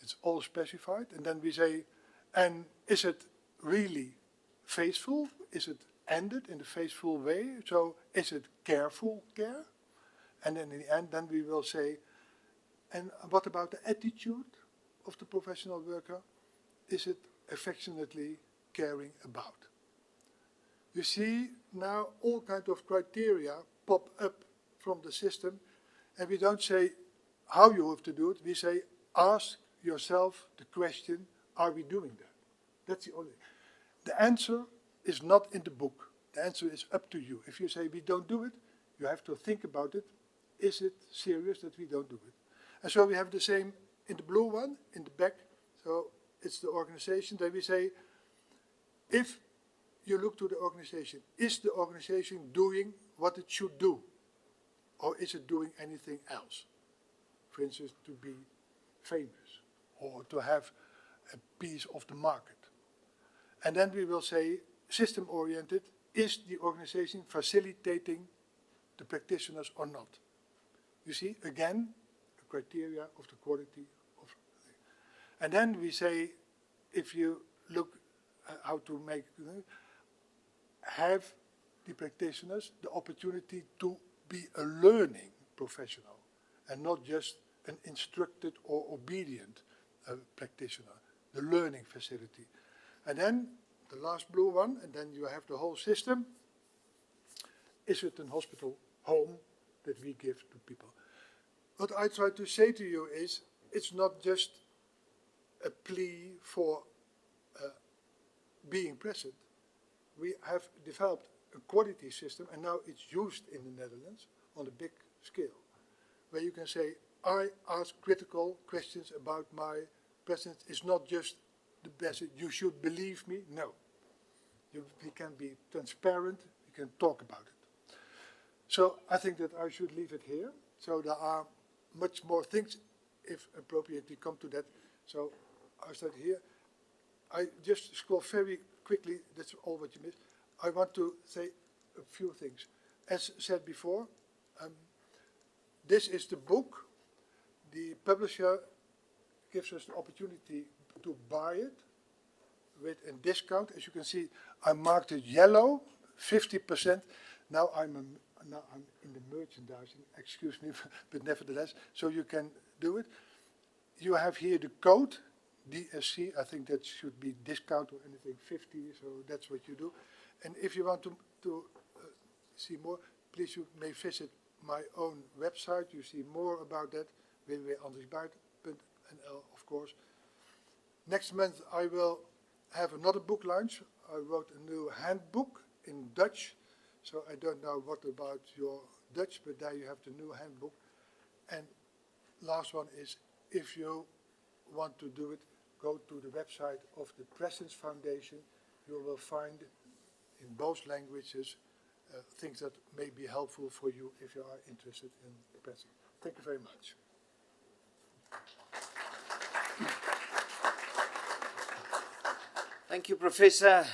It's all specified. And then we say, and is it really faithful? Is it ended in a faithful way? So is it careful care? And then in the end, then we will say, and what about the attitude of the professional worker? Is it affectionately caring about? You see now all kinds of criteria pop up from the system, and we don't say how you have to do it. We say, ask yourself the question, are we doing that? That's the only. The answer is not in the book. The answer is up to you. If you say we don't do it, you have to think about it. Is it serious that we don't do it? And so we have the same in the blue one, in the back. So it's the organization. Then we say, if you look to the organization, is the organization doing what it should do? Or is it doing anything else? For instance, to be famous or to have a piece of the market. And then we will say, system-oriented, is the organization facilitating the practitioners or not? You see, again, the criteria of the quality of the thing. And then we say, if you look how to make, have the practitioners the opportunity to be a learning professional and not just an instructed or obedient practitioner, the learning facility. And then the last blue one, and then you have the whole system. Is it a hospital home that we give to people? What I try to say to you is, it's not just a plea for being present. We have developed a quality system, and now it's used in the Netherlands on a big scale, where you can say, I ask critical questions about my presence. It's not just the message, you should believe me. No. We can be transparent, we can talk about it. So I think that I should leave it here. So there are much more things, if appropriate, we come to that. So I start here. I just scroll very quickly, that's all what you missed. I want to say a few things. As said before, this is the book. The publisher gives us the opportunity to buy it with a discount. As you can see, I marked it yellow, 50%. Now I'm in the merchandising, excuse me, but nevertheless, so you can do it. You have here the code, DSC, I think that should be discount or anything 50, so that's what you do. And if you want to see more, please you may visit my own website. You see more about that, www.andersbuiten.nl, of course. Next month I will have another book launch. I wrote a new handbook in Dutch, so I don't know what about your Dutch, but there you have the new handbook. And last one is, if you want to do it, go to the website of the Presence Foundation. You will find in both languages things that may be helpful for you if you are interested in presence. Thank you very much. Thank you, Professor.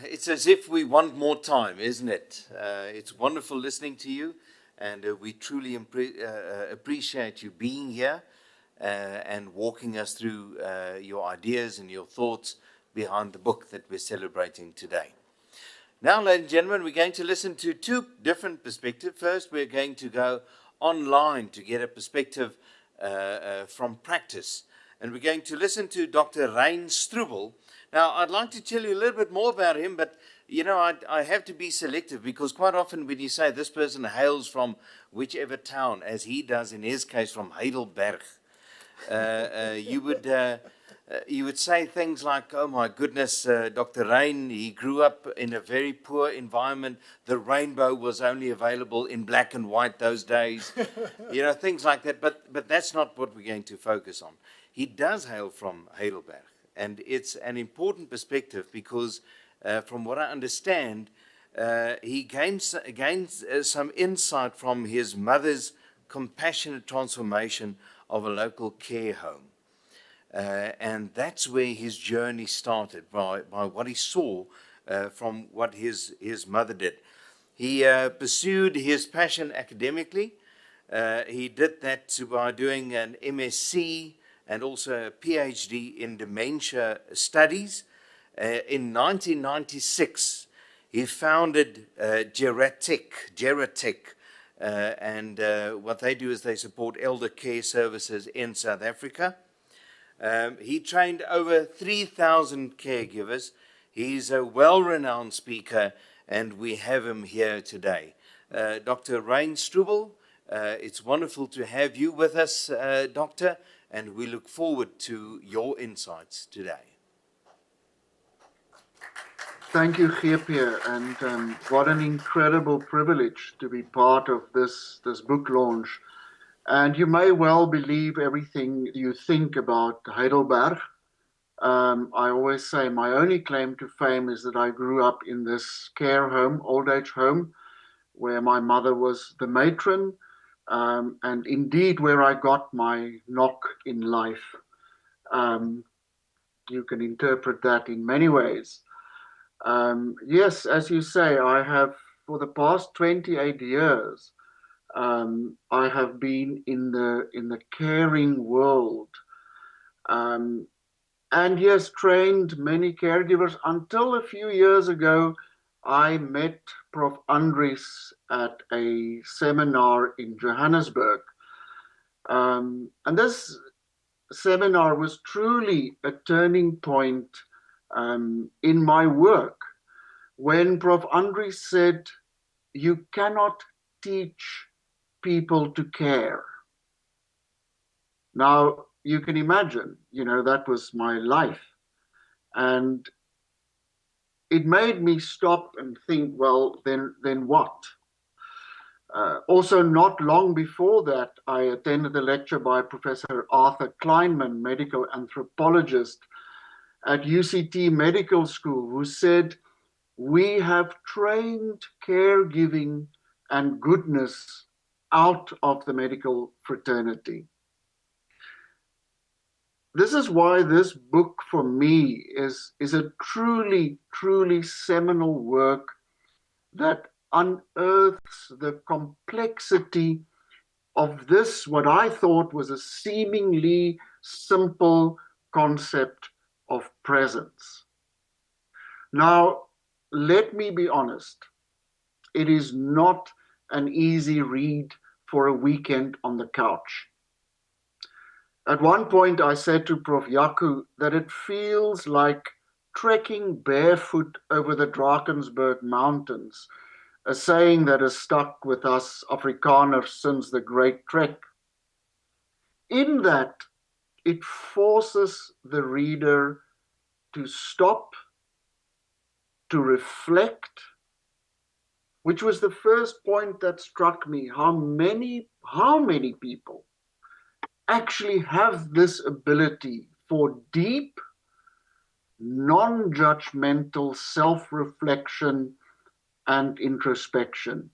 It's as if we want more time, isn't it? It's wonderful listening to you, and we truly appreciate you being here and walking us through your ideas and your thoughts behind the book that we're celebrating today. Now, ladies and gentlemen, we're going to listen to two different perspectives. First, we're going to go online to get a perspective from practice. And we're going to listen to Dr. Rein Strubel. Now, I'd like to tell you a little bit more about him, but, you know, I have to be selective because quite often when you say this person hails from whichever town, as he does in his case from Heidelberg, you would say things like, oh my goodness, Dr. Rein, he grew up in a very poor environment. The rainbow was only available in black and white those days. You know, things like that. But that's not what we're going to focus on. He does hail from Heidelberg. And it's an important perspective because from what I understand, he gains some insight from his mother's compassionate transformation of a local care home. And that's where his journey started, by what he saw from what his mother did. He pursued his passion academically. He did that by doing an MSc and also a PhD in dementia studies. In 1996, he founded Geratech, and what they do is they support elder care services in South Africa. He trained over 3,000 caregivers. He's a well-renowned speaker, and we have him here today. Dr. Rein Strubel, it's wonderful to have you with us, Doctor, and we look forward to your insights today. Thank you, Geert, and what an incredible privilege to be part of this book launch. And you may well believe everything you think about Heidelberg. I always say my only claim to fame is that I grew up in this care home, old age home, where my mother was the matron, and indeed where I got my knock in life. You can interpret that in many ways. Yes, as you say, I have, for the past 28 years, I have been in the caring world, and yes, trained many caregivers until a few years ago. I met Prof. Andries at a seminar in Johannesburg, and this seminar was truly a turning point in my work when Prof. Andries said, "You cannot teach people to care." Now, you can imagine, you know, that was my life. And it made me stop and think, well, then what? Also, not long before that, I attended a lecture by Professor Arthur Kleinman, medical anthropologist at UCT Medical School, who said, "We have trained caregiving and goodness out of the medical fraternity." This is why this book for me is a truly, truly seminal work that unearths the complexity of this, what I thought was a seemingly simple concept of presence. Now, let me be honest, it is not an easy read for a weekend on the couch. At one point, I said to Prof. Jaco that it feels like trekking barefoot over the Drakensberg Mountains, a saying that has stuck with us Afrikaners since the Great Trek, in that it forces the reader to stop, to reflect, which was the first point that struck me, how many people actually have this ability for deep, non-judgmental self-reflection and introspection.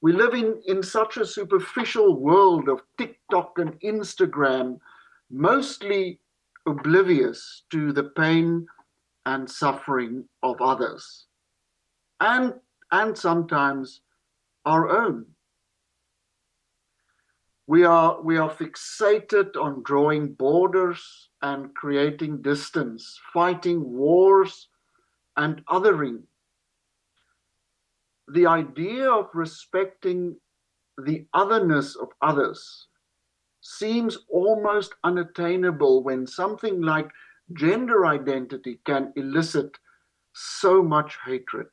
We live in such a superficial world of TikTok and Instagram, mostly oblivious to the pain and suffering of others, and sometimes our own. We are fixated on drawing borders and creating distance, fighting wars and othering. The idea of respecting the otherness of others seems almost unattainable when something like gender identity can elicit so much hatred.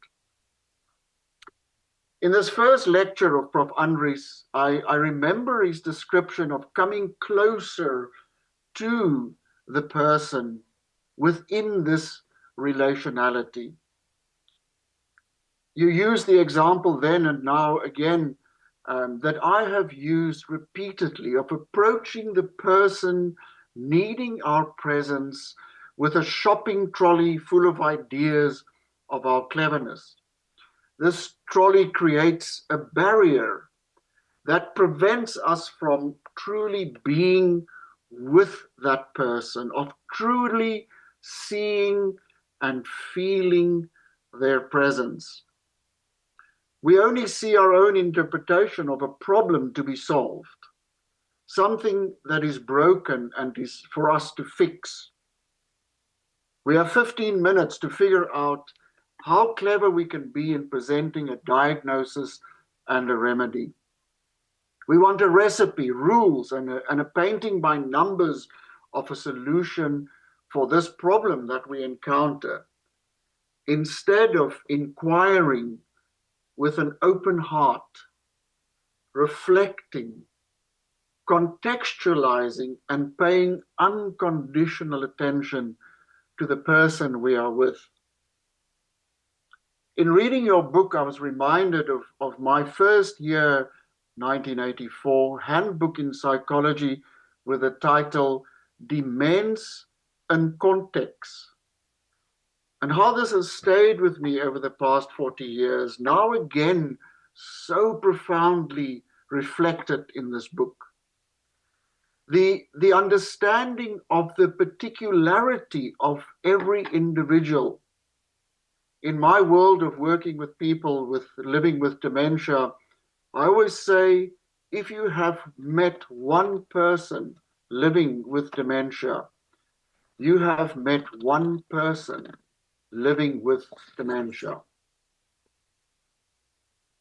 In this first lecture of Prof. Andries, I remember his description of coming closer to the person within this relationality. You use the example then and now again that I have used repeatedly of approaching the person needing our presence with a shopping trolley full of ideas of our cleverness. This trolley creates a barrier that prevents us from truly being with that person, of truly seeing and feeling their presence. We only see our own interpretation of a problem to be solved, something that is broken and is for us to fix. We have 15 minutes to figure out how clever we can be in presenting a diagnosis and a remedy. We want a recipe, rules, and a painting by numbers of a solution for this problem that we encounter, instead of inquiring with an open heart, reflecting, contextualizing, and paying unconditional attention to the person we are with. In reading your book, I was reminded of my first year, 1984, handbook in psychology with the title Demens en Context, and how this has stayed with me over the past 40 years, now again so profoundly reflected in this book. The understanding of the particularity of every individual. In my world of working with people living with dementia, I always say, if you have met one person living with dementia, you have met one person living with dementia.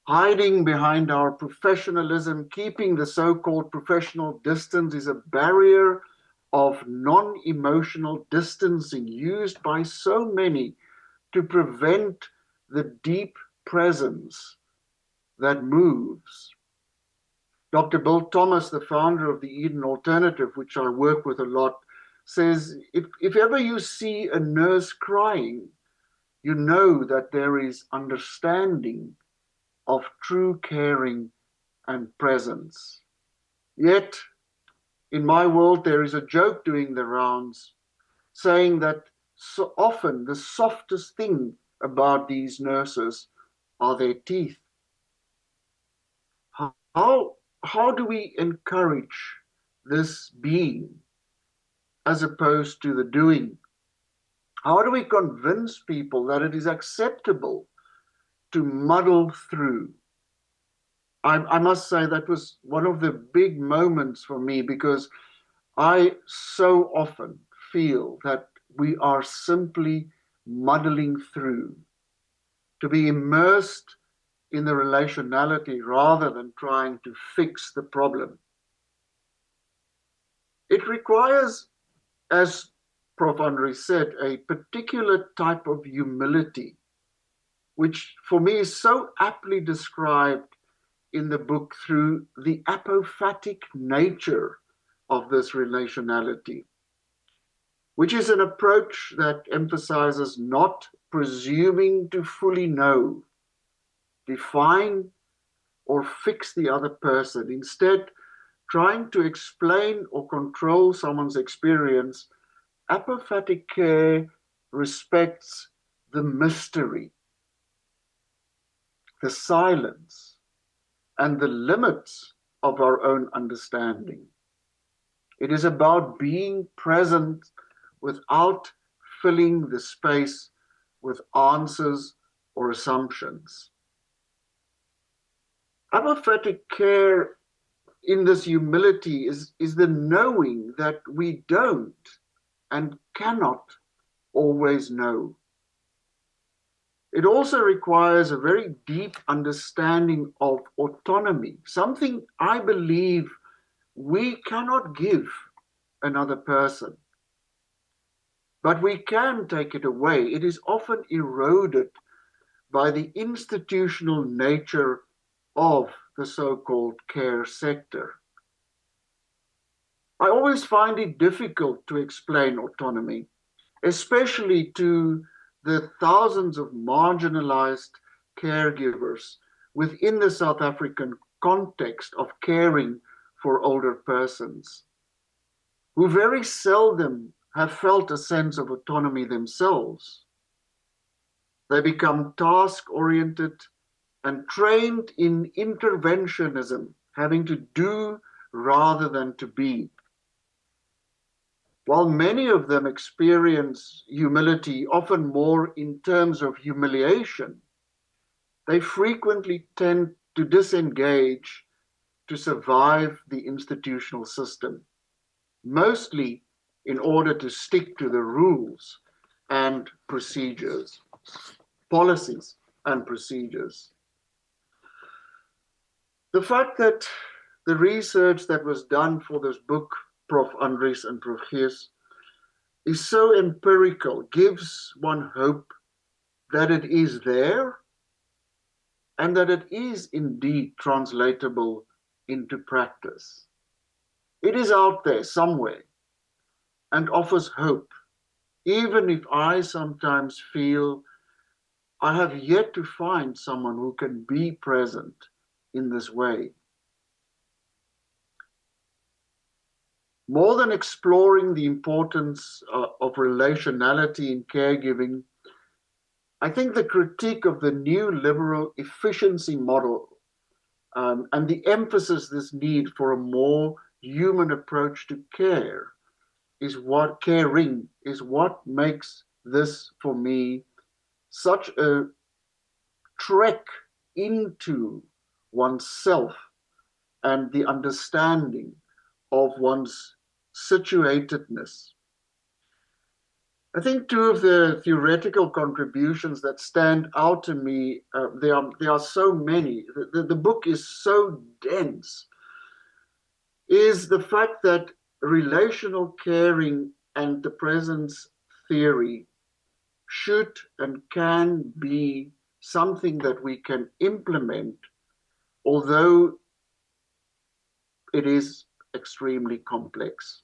Hiding behind our professionalism, keeping the so-called professional distance is a barrier of non-emotional distancing used by so many to prevent the deep presence that moves. Dr. Bill Thomas, the founder of the Eden Alternative, which I work with a lot, says, if ever you see a nurse crying, you know that there is understanding of true caring and presence. Yet, in my world, there is a joke doing the rounds, saying that so often the softest thing about these nurses are their teeth. How do we encourage this being as opposed to the doing? How do we convince people that it is acceptable to muddle through? I must say that was one of the big moments for me, because I so often feel that we are simply muddling through, to be immersed in the relationality rather than trying to fix the problem. It requires, as Prof. Andries said, a particular type of humility, which for me is so aptly described in the book through the apophatic nature of this relationality, which is an approach that emphasizes not presuming to fully know, define, or fix the other person, instead trying to explain or control someone's experience. Apophatic care respects the mystery, the silence, and the limits of our own understanding. It is about being present without filling the space with answers or assumptions. Apophatic care in this humility is the knowing that we don't and cannot always know. It also requires a very deep understanding of autonomy, something I believe we cannot give another person, but we can take it away. It is often eroded by the institutional nature of the so-called care sector. I always find it difficult to explain autonomy, especially to the thousands of marginalized caregivers within the South African context of caring for older persons, who very seldom have felt a sense of autonomy themselves. They become task-oriented and trained in interventionism, having to do rather than to be. While many of them experience humility, often more in terms of humiliation, they frequently tend to disengage to survive the institutional system, mostly in order to stick to the rules and procedures, policies and procedures. The fact that the research that was done for this book, Prof. Andries and Prof. Gees, is so empirical, gives one hope that it is there and that it is indeed translatable into practice. It is out there somewhere and offers hope, even if I sometimes feel I have yet to find someone who can be present in this way. More than exploring the importance of relationality in caregiving, I think the critique of the new liberal efficiency model and the emphasis this need for a more human approach to care is what caring is what makes this for me such a trek into oneself and the understanding of one's situatedness. I think two of the theoretical contributions that stand out to me, there are so many, the book is so dense, is the fact that relational caring and the presence theory should and can be something that we can implement, although it is extremely complex.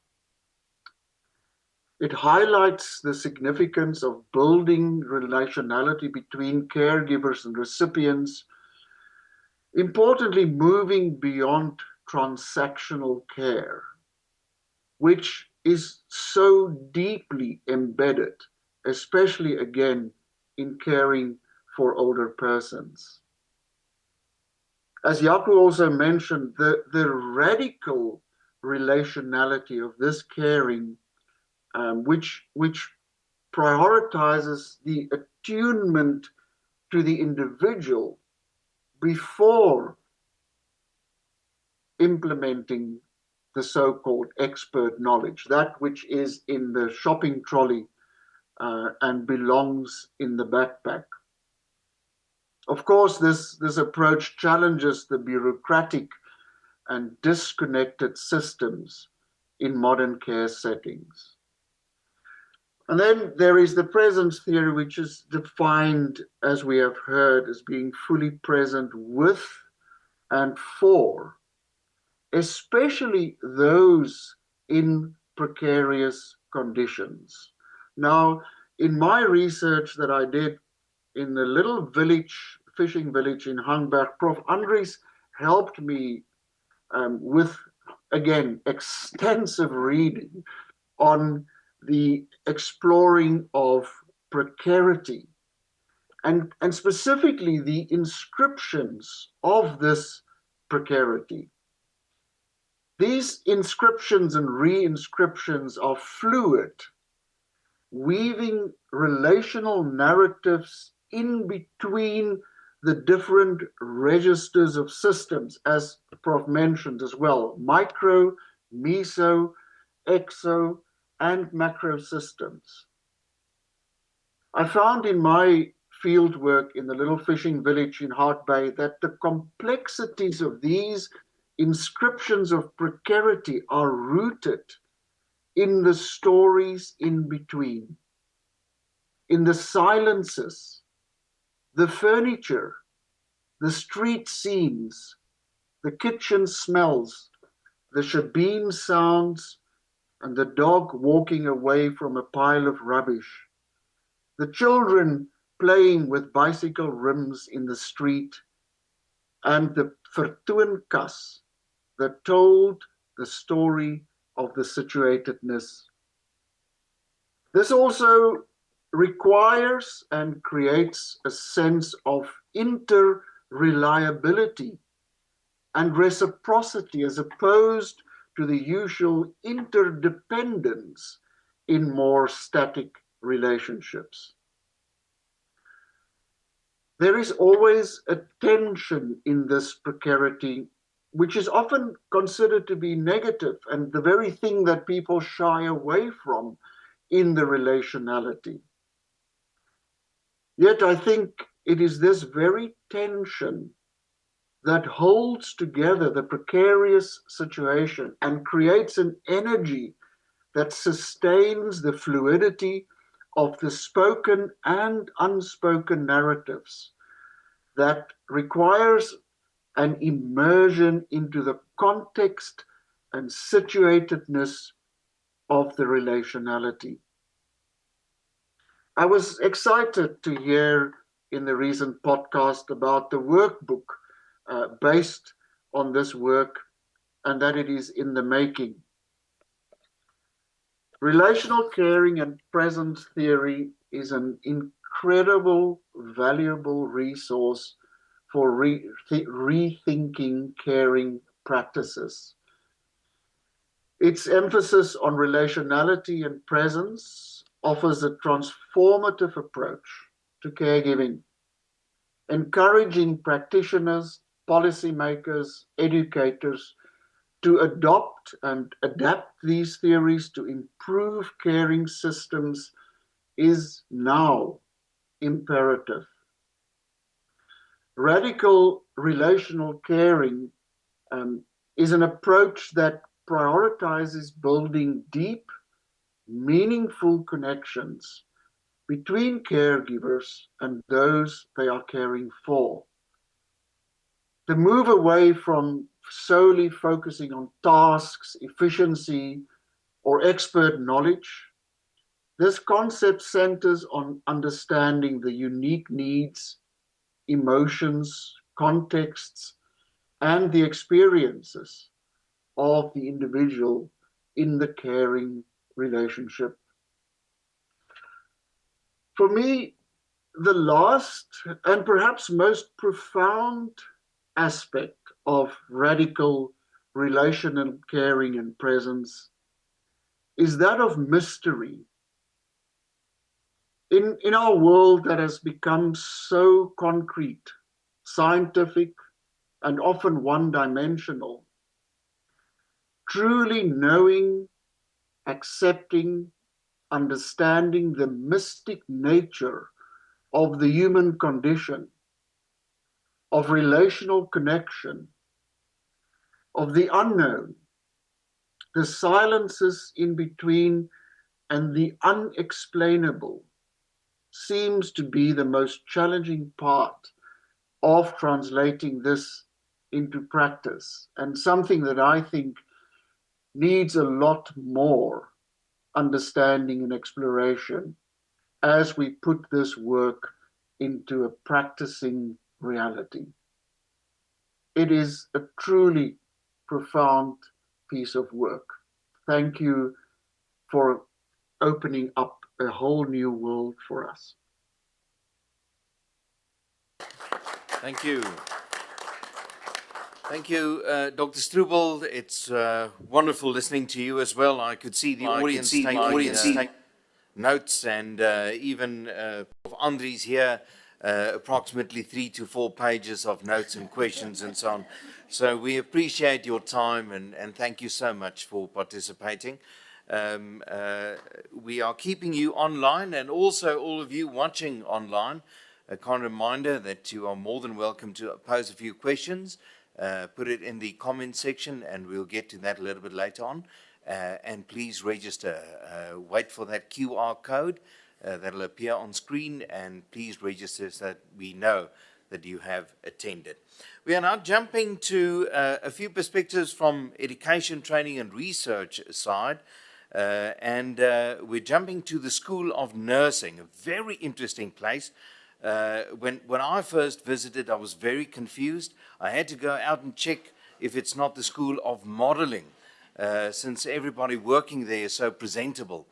It highlights the significance of building relationality between caregivers and recipients, importantly, moving beyond transactional care, which is so deeply embedded, especially again in caring for older persons. As Jaco also mentioned, the radical relationality of this caring, which prioritizes the attunement to the individual before implementing the so-called expert knowledge, that which is in the shopping trolley and belongs in the backpack. Of course, this approach challenges the bureaucratic and disconnected systems in modern care settings. And then there is the presence theory, which is defined, as we have heard, as being fully present with and for, especially those in precarious conditions. Now, in my research that I did in the little village, fishing village in Hangberg, Prof. Andries helped me with, again, extensive reading on the exploring of precarity and specifically the inscriptions of this precarity. These inscriptions and re-inscriptions are fluid, weaving relational narratives in between the different registers of systems, as Prof mentioned as well, micro, meso, exo, and macro systems. I found in my field work in the little fishing village in Hart Bay that the complexities of these inscriptions of precarity are rooted in the stories in between, in the silences, the furniture, the street scenes, the kitchen smells, the shebeen sounds, and the dog walking away from a pile of rubbish, the children playing with bicycle rims in the street, and the vertoonkas that told the story of the situatedness. This also requires and creates a sense of interreliability and reciprocity as opposed to the usual interdependence in more static relationships. There is always a tension in this precarity, which is often considered to be negative and the very thing that people shy away from in the relationality. Yet I think it is this very tension that holds together the precarious situation and creates an energy that sustains the fluidity of the spoken and unspoken narratives, that requires an immersion into the context and situatedness of the relationality. I was excited to hear in the recent podcast about the workbook based on this work, and that it is in the making. Relational caring and presence theory is an incredible, valuable resource for rethinking caring practices. Its emphasis on relationality and presence offers a transformative approach to caregiving, encouraging practitioners, policymakers, educators to adopt and adapt these theories to improve caring systems is now imperative. Radical relational caring is an approach that prioritizes building deep, meaningful connections between caregivers and those they are caring for. The move away from solely focusing on tasks, efficiency, or expert knowledge, this concept centers on understanding the unique needs, emotions, contexts, and the experiences of the individual in the caring relationship. For me, the last and perhaps most profound aspect of radical relational caring and presence is that of mystery. In our world that has become so concrete, scientific, and often one-dimensional, truly knowing, accepting, understanding the mystic nature of the human condition, of relational connection, of the unknown, the silences in between And the unexplainable seems to be the most challenging part of translating this into practice, and something that I think needs a lot more understanding and exploration as we put this work into a practicing reality. It is a truly profound piece of work. Thank you for opening up a whole new world for us. Thank you. Thank you, Dr. Strubel. It's wonderful listening to you as well. I could see the audience taking notes, and even Prof. Andries here, approximately 3 to 4 pages of notes and questions and so on. So we appreciate your time, and thank you so much for participating. We are keeping you online, and also all of you watching online, a kind reminder that you are more than welcome to pose a few questions. Put it in the comment section, and we'll get to that a little bit later on. And please register. Wait for that QR code that'll appear on screen, and please register so that we know that you have attended. We are now jumping to a few perspectives from education, training, and research side. And we're jumping to the School of Nursing, a very interesting place. When I first visited, I was very confused. I had to go out and check if it's not the School of Modeling, since everybody working there is so presentable.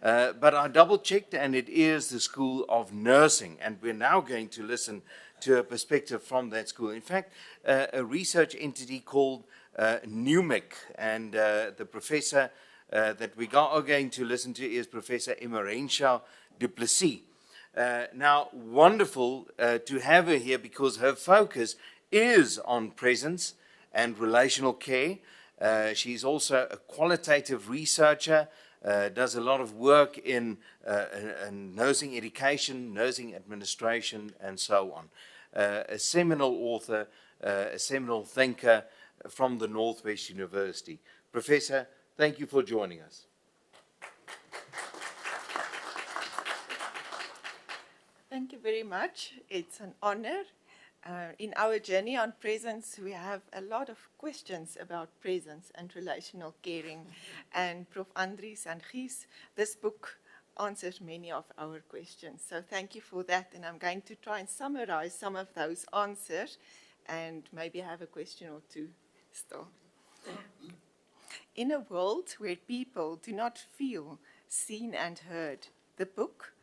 But I double-checked, and it is the School of Nursing, and we're now going to listen to a perspective from that school. In fact, a research entity called NUMIC, and the professor that we are going to listen to is Professor Emerensha du Plessis. Now, wonderful to have her here because her focus is on presence and relational care. She's also a qualitative researcher, does a lot of work in nursing education, nursing administration, and so on. A seminal author, a seminal thinker from the Northwest University. Professor, thank you for joining us. Thank you very much. It's an honor. In our journey on presence, we have a lot of questions about presence and relational caring. And Prof. Andries and Gies, this book answers many of our questions. So thank you for that. And I'm going to try and summarize some of those answers and maybe have a question or two still. In a world where people do not feel seen and heard, the book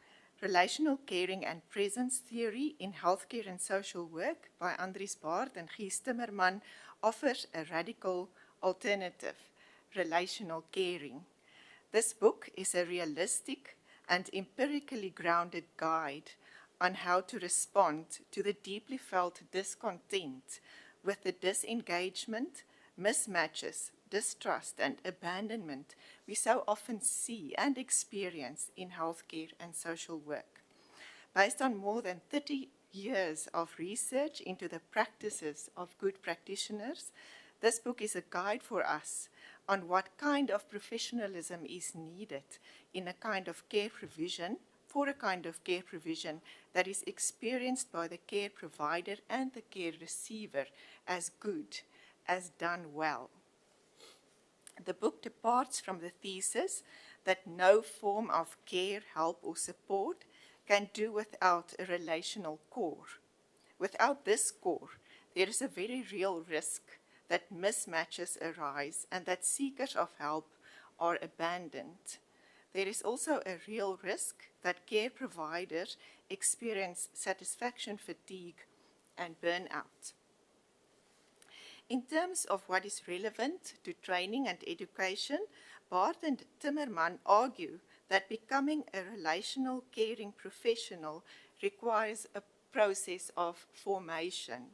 Relational Caring and Presence Theory in Healthcare and Social Work by Andries Baard and Gies Timmerman offers a radical alternative, relational caring. This book is a realistic and empirically grounded guide on how to respond to the deeply felt discontent with the disengagement, mismatches, distrust, and abandonment we so often see and experience in healthcare and social work. Based on more than 30 years of research into the practices of good practitioners, this book is a guide for us on what kind of professionalism is needed in a kind of care provision, for a kind of care provision that is experienced by the care provider and the care receiver as good, as done well. The book departs from the thesis that no form of care, help, or support can do without a relational core. Without this core, there is a very real risk that mismatches arise and that seekers of help are abandoned. There is also a real risk that care providers experience satisfaction fatigue and burnout. In terms of what is relevant to training and education, Baard and Timmerman argue that becoming a relational caring professional requires a process of formation.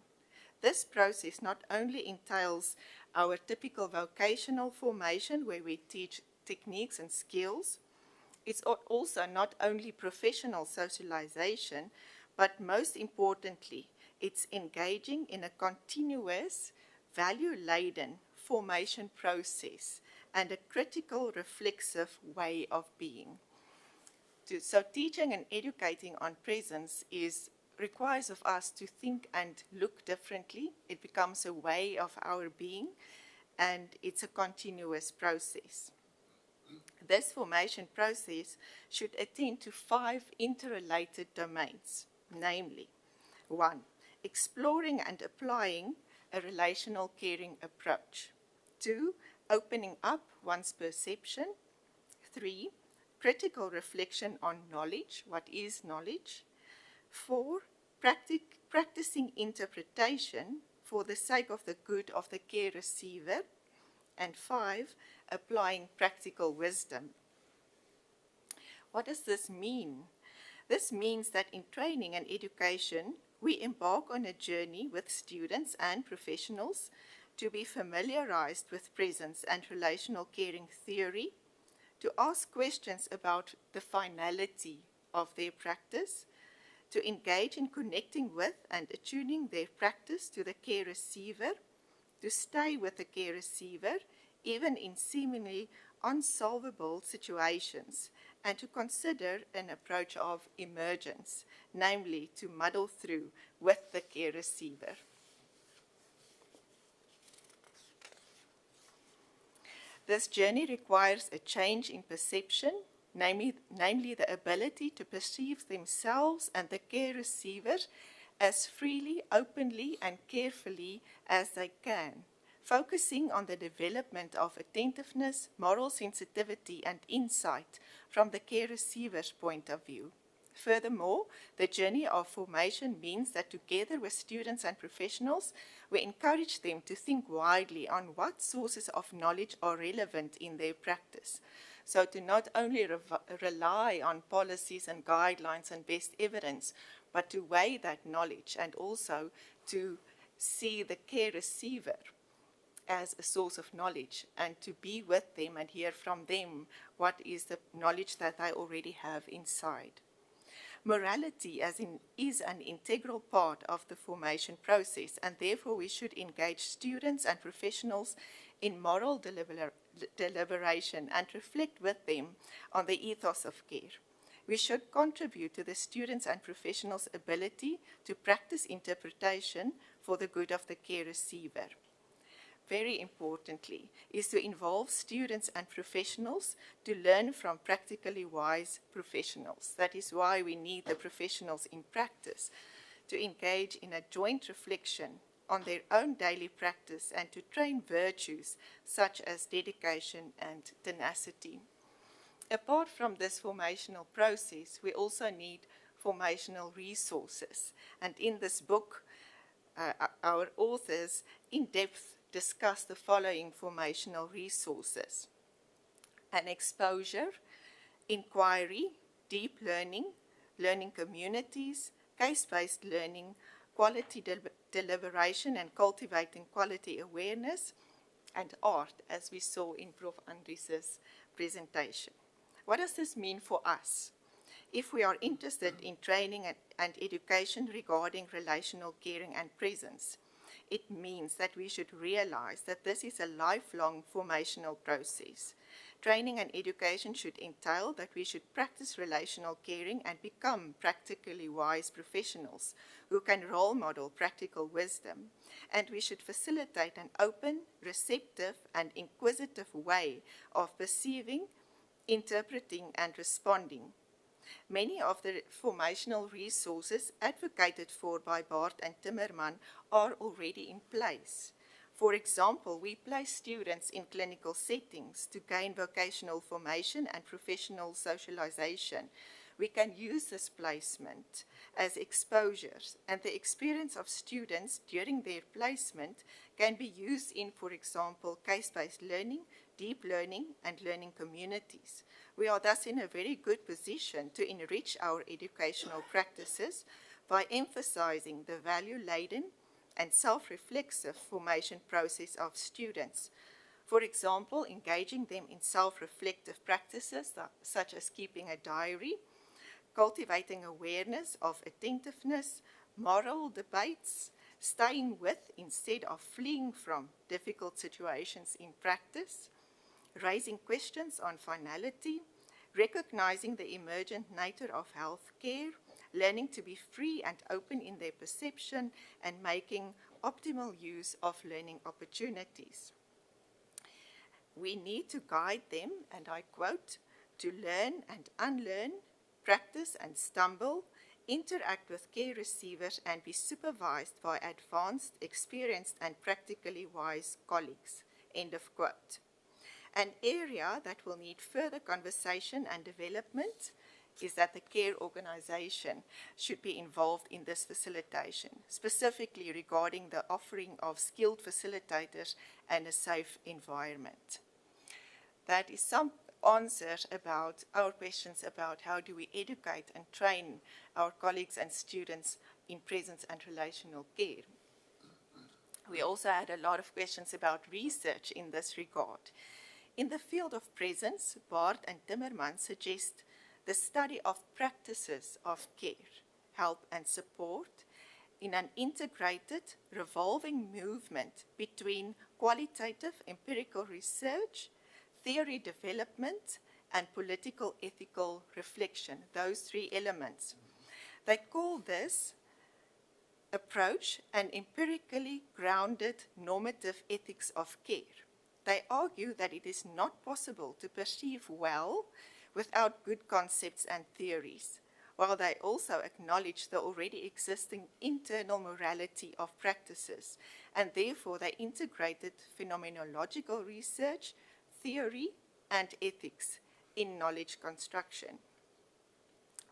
This process not only entails our typical vocational formation where we teach techniques and skills, it's also not only professional socialization, but most importantly, it's engaging in a continuous, value-laden formation process and a critical, reflexive way of being. So teaching and educating on presence requires of us to think and look differently. It becomes a way of our being, and it's a continuous process. This formation process should attend to 5 interrelated domains, namely, 1, exploring and applying a relational caring approach. 2, opening up one's perception. 3, critical reflection on knowledge. What is knowledge? 4, practicing interpretation for the sake of the good of the care receiver. And 5, applying practical wisdom. What does this mean? This means that in training and education, we embark on a journey with students and professionals to be familiarized with presence and relational caring theory, to ask questions about the finality of their practice, to engage in connecting with and attuning their practice to the care receiver, to stay with the care receiver, even in seemingly unsolvable situations, and to consider an approach of emergence, namely to muddle through with the care receiver. This journey requires a change in perception, namely the ability to perceive themselves and the care receiver as freely, openly, and carefully as they can, focusing on the development of attentiveness, moral sensitivity, and insight from the care receiver's point of view. Furthermore, the journey of formation means that together with students and professionals, we encourage them to think widely on what sources of knowledge are relevant in their practice. So to not only rely on policies and guidelines and best evidence, but to weigh that knowledge and also to see the care receiver as a source of knowledge and to be with them and hear from them what is the knowledge that they already have inside. Morality is an integral part of the formation process, and therefore we should engage students and professionals in moral deliberation and reflect with them on the ethos of care. We should contribute to the students' and professionals' ability to practice interpretation for the good of the care receiver. Very importantly, is to involve students and professionals to learn from practically wise professionals. That is why we need the professionals in practice to engage in a joint reflection on their own daily practice and to train virtues such as dedication and tenacity. Apart from this formational process, we also need formational resources. And in this book, our authors in depth discuss the following formational resources: an exposure, inquiry, deep learning, learning communities, case-based learning, quality deliberation and cultivating quality awareness, and art, as we saw in Prof. Andries' presentation. What does this mean for us? If we are interested in training and education regarding relational caring and presence, it means that we should realize that this is a lifelong formational process. Training and education should entail that we should practice relational caring and become practically wise professionals who can role model practical wisdom. And we should facilitate an open, receptive, and inquisitive way of perceiving, interpreting, and responding. Many of the formational resources advocated for by Bart and Timmerman are already in place. For example, we place students in clinical settings to gain vocational formation and professional socialization. We can use this placement as exposures, and the experience of students during their placement can be used in, for example, case-based learning, deep learning, and learning communities. We are thus in a very good position to enrich our educational practices by emphasizing the value-laden and self-reflexive formation process of students. For example, engaging them in self-reflective practices such as keeping a diary, cultivating awareness of attentiveness, moral debates, staying with instead of fleeing from difficult situations in practice, raising questions on finality, recognizing the emergent nature of healthcare, learning to be free and open in their perception, and making optimal use of learning opportunities. We need to guide them, and I quote, to learn and unlearn, practice and stumble, interact with care receivers, and be supervised by advanced, experienced, and practically wise colleagues. End of quote. An area that will need further conversation and development is that the care organization should be involved in this facilitation, specifically regarding the offering of skilled facilitators and a safe environment. That is some answers about our questions about how do we educate and train our colleagues and students in presence and relational care. We also had a lot of questions about research in this regard. In the field of presence, Bart and Timmerman suggest the study of practices of care, help and support in an integrated, revolving movement between qualitative empirical research, theory development, and political ethical reflection, those three elements. They call this approach an empirically grounded normative ethics of care. They argue that it is not possible to perceive well without good concepts and theories, while they also acknowledge the already existing internal morality of practices, and therefore they integrated phenomenological research, theory, and ethics in knowledge construction.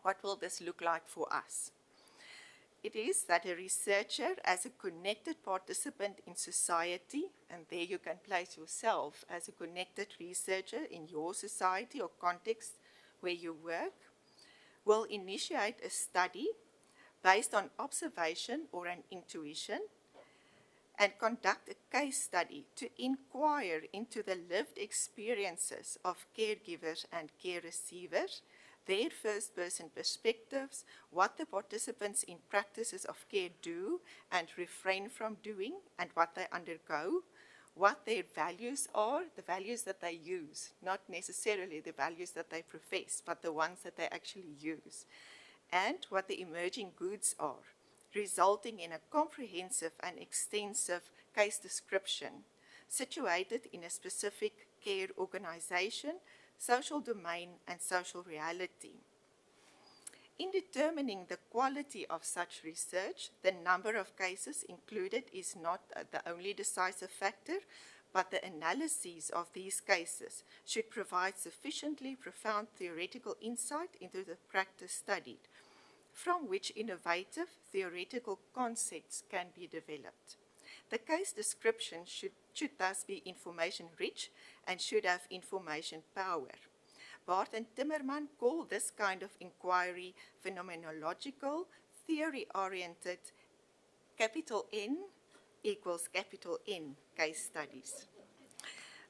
What will this look like for us? It is that a researcher, as a connected participant in society, and there you can place yourself as a connected researcher in your society or context where you work, will initiate a study based on observation or an intuition and conduct a case study to inquire into the lived experiences of caregivers and care receivers, their first-person perspectives, what the participants in practices of care do and refrain from doing, and what they undergo, what their values are, the values that they use, not necessarily the values that they profess, but the ones that they actually use, and what the emerging goods are, resulting in a comprehensive and extensive case description situated in a specific care organization, social domain, and social reality. In determining the quality of such research, the number of cases included is not the only decisive factor, but the analyses of these cases should provide sufficiently profound theoretical insight into the practice studied, from which innovative theoretical concepts can be developed. The case description should thus be information-rich and should have information power. Bart and Timmerman call this kind of inquiry phenomenological, theory-oriented, capital N equals capital N case studies.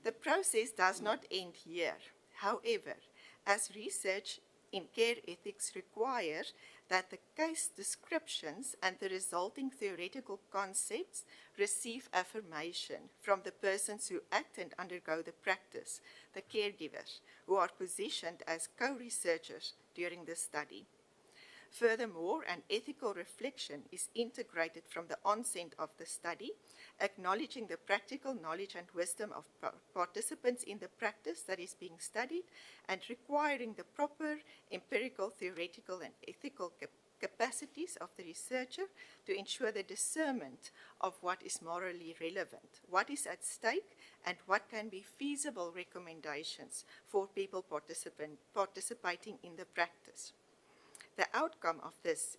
The process does not end here. However, as research in care ethics require that the case descriptions and the resulting theoretical concepts receive affirmation from the persons who act and undergo the practice, the caregivers, who are positioned as co-researchers during the study. Furthermore, an ethical reflection is integrated from the onset of the study, acknowledging the practical knowledge and wisdom of participants in the practice that is being studied, and requiring the proper empirical, theoretical, and ethical capacities of the researcher to ensure the discernment of what is morally relevant, what is at stake, and what can be feasible recommendations for people participating in the practice. The outcome of this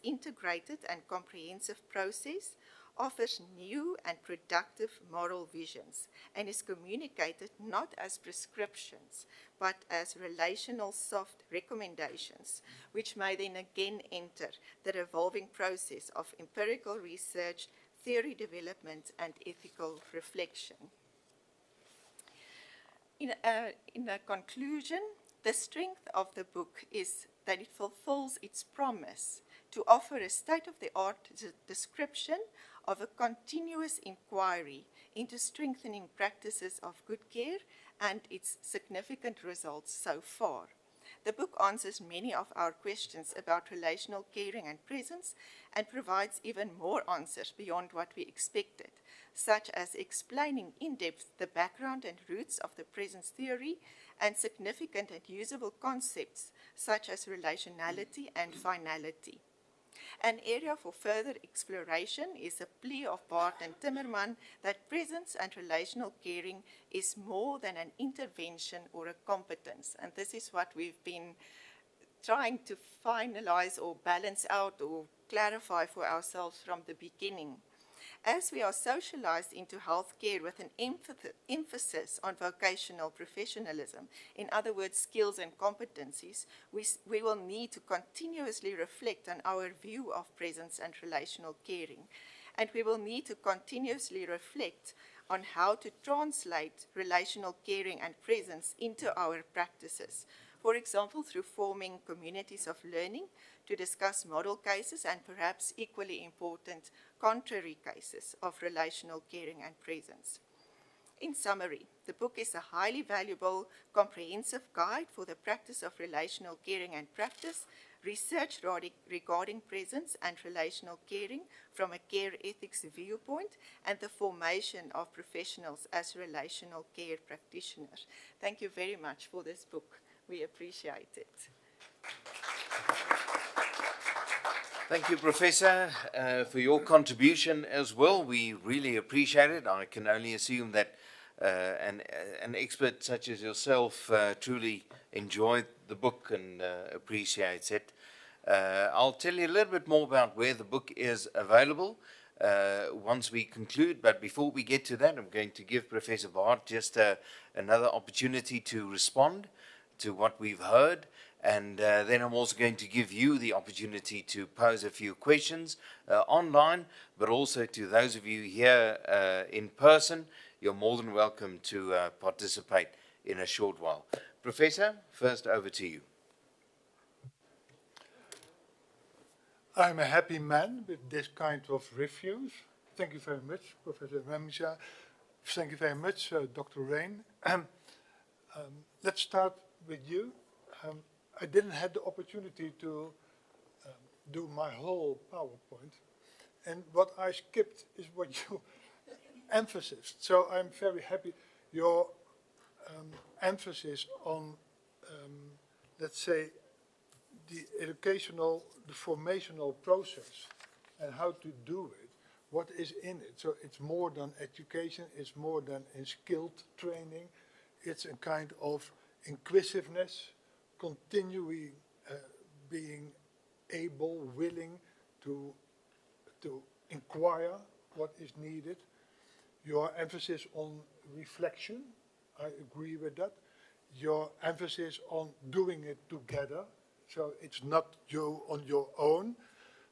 integrated and comprehensive process offers new and productive moral visions and is communicated not as prescriptions, but as relational soft recommendations, which may then again enter the revolving process of empirical research, theory development, and ethical reflection. In a conclusion, the strength of the book is that it fulfills its promise to offer a state-of-the-art description of a continuous inquiry into strengthening practices of good care and its significant results so far. The book answers many of our questions about relational caring and presence and provides even more answers beyond what we expected, such as explaining in depth the background and roots of the presence theory and significant and usable concepts such as relationality and finality. An area for further exploration is a plea of Bart and Timmerman that presence and relational caring is more than an intervention or a competence. And this is what we've been trying to finalize or balance out or clarify for ourselves from the beginning. As we are socialized into healthcare with an emphasis on vocational professionalism, in other words, skills and competencies, we will need to continuously reflect on our view of presence and relational caring. And we will need to continuously reflect on how to translate relational caring and presence into our practices. For example, through forming communities of learning to discuss model cases and perhaps equally important contrary cases of relational caring and presence. In summary, the book is a highly valuable, comprehensive guide for the practice of relational caring and practice, research regarding presence and relational caring from a care ethics viewpoint, and the formation of professionals as relational care practitioners. Thank you very much for this book. We appreciate it. Thank you, Professor, for your contribution as well. We really appreciate it. I can only assume that an expert such as yourself truly enjoyed the book and appreciates it. I'll tell you a little bit more about where the book is available once we conclude. But before we get to that, I'm going to give Professor Bart just another opportunity to respond to what we've heard. And then I'm also going to give you the opportunity to pose a few questions online, but also to those of you here in person, you're more than welcome to participate in a short while. Professor, first over to you. I'm a happy man with this kind of reviews. Thank you very much, Professor Ramija. Thank you very much, Dr. Rain. Let's start with you. I didn't have the opportunity to do my whole PowerPoint. And what I skipped is what you emphasized. So I'm very happy your emphasis on, let's say, the educational, the formational process and how to do it, what is in it. So it's more than education, it's more than in skilled training, it's a kind of inquisitiveness, continually being able, willing to inquire what is needed. Your emphasis on reflection, I agree with that. Your emphasis on doing it together, so it's not you on your own.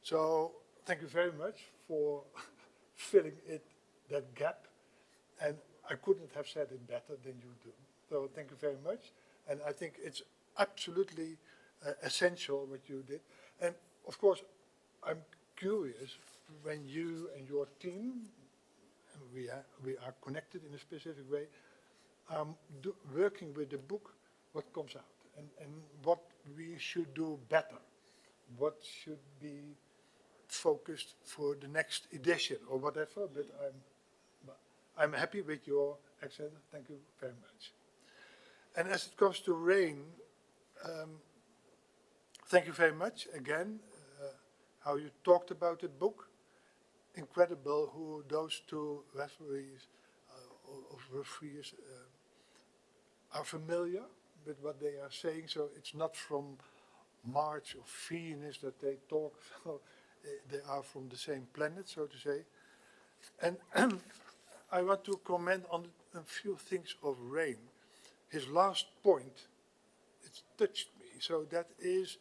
So thank you very much for filling that gap. And I couldn't have said it better than you do. So thank you very much. And I think it's absolutely essential what you did. And of course, I'm curious when you and your team, and we are connected in a specific way, working with the book, what comes out and what we should do better, what should be focused for the next edition or whatever. But I'm happy with your accent. Thank you very much. And as it comes to Rain, thank you very much again, how you talked about the book. Incredible who those two referees are familiar with what they are saying. So it's not from Mars or Venus that they talk. So they are from the same planet, so to say. And I want to comment on a few things of Rain. His last point, it touched me. So that is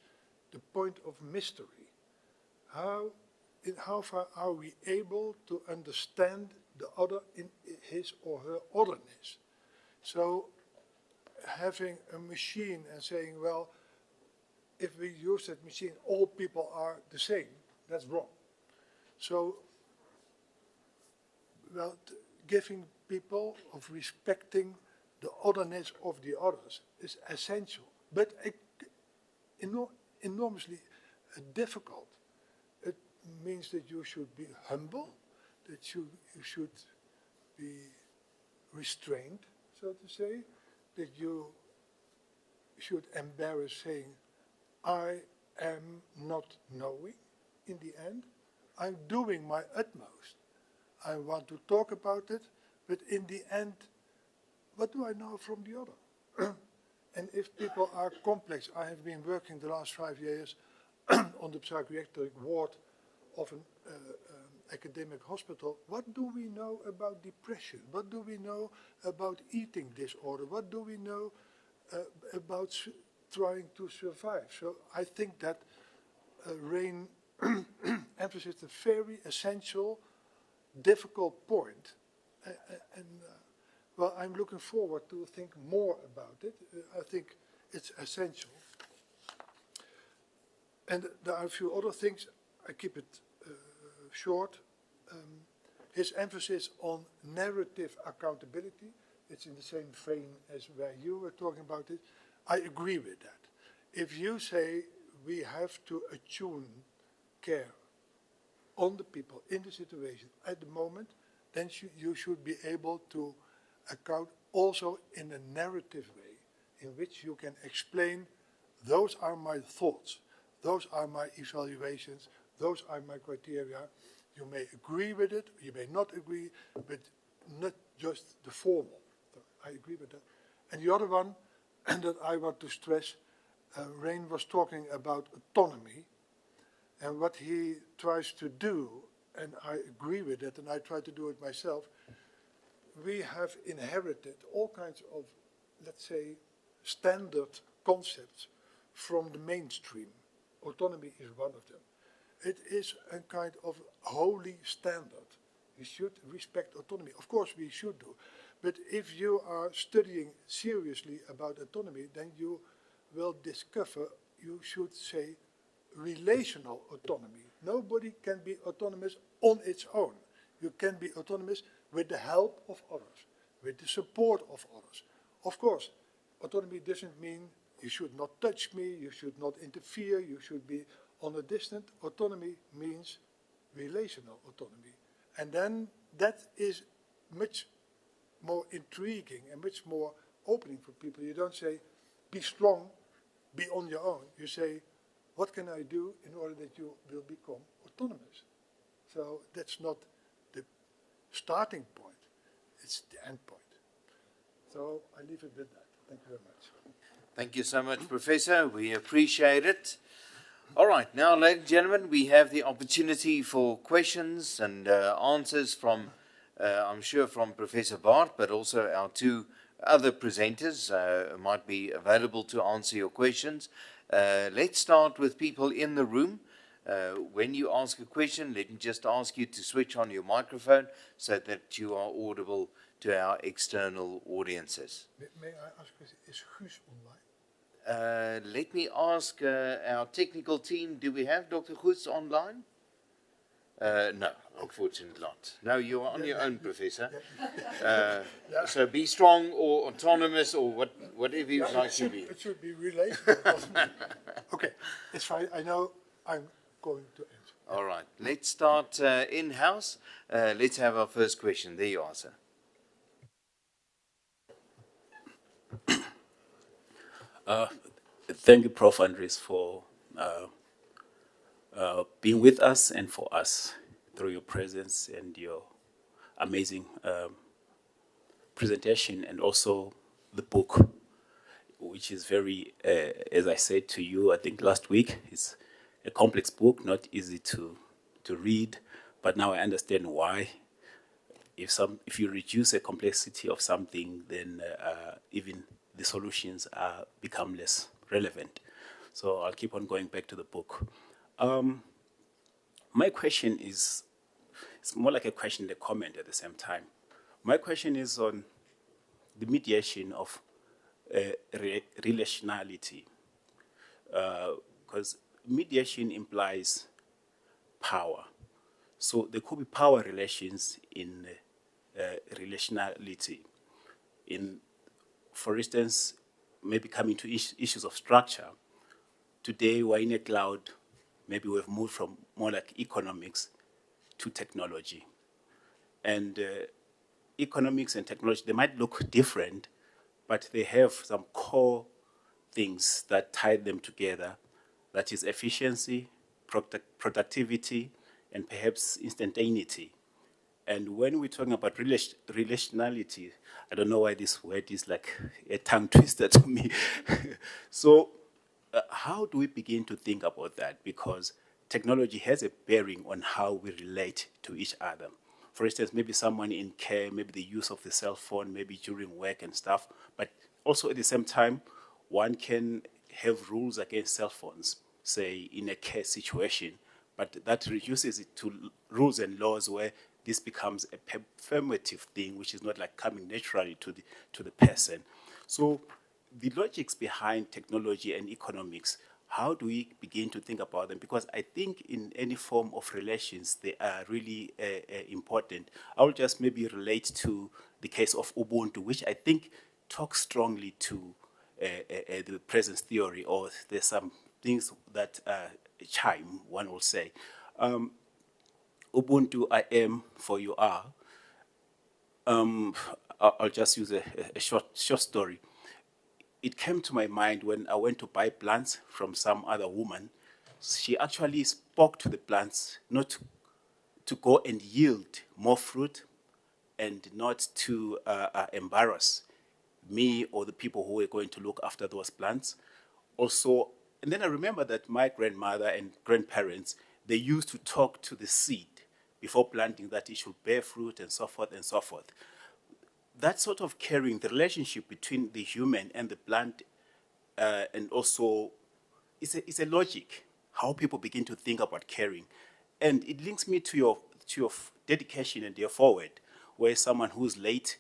the point of mystery. How far are we able to understand the other in his or her otherness? So having a machine and saying, well, if we use that machine, all people are the same, that's wrong. So well, giving people of respecting the otherness of the others is essential, but enormously difficult. It means that you should be humble, that you should be restrained, so to say, that you should embarrass saying, I am not knowing in the end. I'm doing my utmost. I want to talk about it, but in the end, what do I know from the other? And if people are complex, I have been working the last 5 years on the psychiatric ward of an academic hospital. What do we know about depression? What do we know about eating disorder? What do we know about trying to survive? So I think that Rain emphasized a very essential, difficult point. Well, I'm looking forward to think more about it. I think it's essential. And there are a few other things. I keep it short. His emphasis on narrative accountability, it's in the same vein as where you were talking about it. I agree with that. If you say we have to attune care on the people in the situation at the moment, then you should be able to account also in a narrative way in which you can explain, those are my thoughts, those are my evaluations, those are my criteria. You may agree with it, you may not agree, but not just the formal. So I agree with that. And the other one that I want to stress, Rain was talking about autonomy, and what he tries to do, and I agree with it, and I try to do it myself. We have inherited all kinds of, let's say, standard concepts from the mainstream. Autonomy is one of them. It is a kind of holy standard. We should respect autonomy. Of course we should do. But if you are studying seriously about autonomy, then you will discover, you should say, relational autonomy. Nobody can be autonomous on its own. You can be autonomous with the help of others, with the support of others. Of course, autonomy doesn't mean you should not touch me, you should not interfere, you should be on a distance. Autonomy means relational autonomy. And then that is much more intriguing and much more opening for people. You don't say, be strong, be on your own. You say, what can I do in order that you will become autonomous? So that's not the starting point, it's the end point. So I leave it with that. Thank you very much. Thank you so much, Professor. We appreciate it. All right, now, ladies and gentlemen, we have the opportunity for questions and answers from, I'm sure, from Professor Bart, but also our two other presenters might be available to answer your questions. Let's start with people in the room. When you ask a question, let me just ask you to switch on your microphone so that you are audible to our external audiences. May I ask, is Guus online? Let me ask our technical team, do we have Dr. Goets online? No, unfortunately not. No, you are on your own, Professor. So be strong or autonomous or whatever you'd like to be. It should be relational. Okay, it's fine. I know I'm going to answer. All right, let's start in-house. Let's have our first question. There you are, sir. Thank you, Prof. Andres, for being with us and for us through your presence and your amazing presentation, and also the book, which is very, as I said to you, I think last week, it's a complex book, not easy to read, but now I understand why. If you reduce the complexity of something, then even the solutions become less relevant. So I'll keep on going back to the book. My question is, it's more like a question and a comment at the same time. My question is on the mediation of relationality, because mediation implies power. So there could be power relations in relationality. For instance, maybe coming to issues of structure. Today, we're in a cloud. Maybe we've moved from more like economics to technology. And economics and technology, they might look different, but they have some core things that tie them together. That is efficiency, productivity, and perhaps instantaneity. And when we're talking about relationality, I don't know why this word is like a tongue twister to me. So how do we begin to think about that? Because technology has a bearing on how we relate to each other. For instance, maybe someone in care, maybe the use of the cell phone, maybe during work and stuff. But also at the same time, one can have rules against cell phones, say in a care situation, but that reduces it to rules and laws where this becomes a performative thing, which is not like coming naturally to the person. So the logics behind technology and economics, how do we begin to think about them? Because I think in any form of relations, they are really important. I will just maybe relate to the case of Ubuntu, which I think talks strongly to the presence theory, or there's some things that chime, one will say. Ubuntu, I am, for you are. I'll just use a short story. It came to my mind when I went to buy plants from some other woman. She actually spoke to the plants not to go and yield more fruit and not to embarrass me or the people who were going to look after those plants. Also, and then I remember that my grandmother and grandparents, they used to talk to the seed before planting that it should bear fruit and so forth and so forth. That sort of caring, the relationship between the human and the plant, and also it's a logic, how people begin to think about caring. And it links me to your dedication and your forward, where someone who's late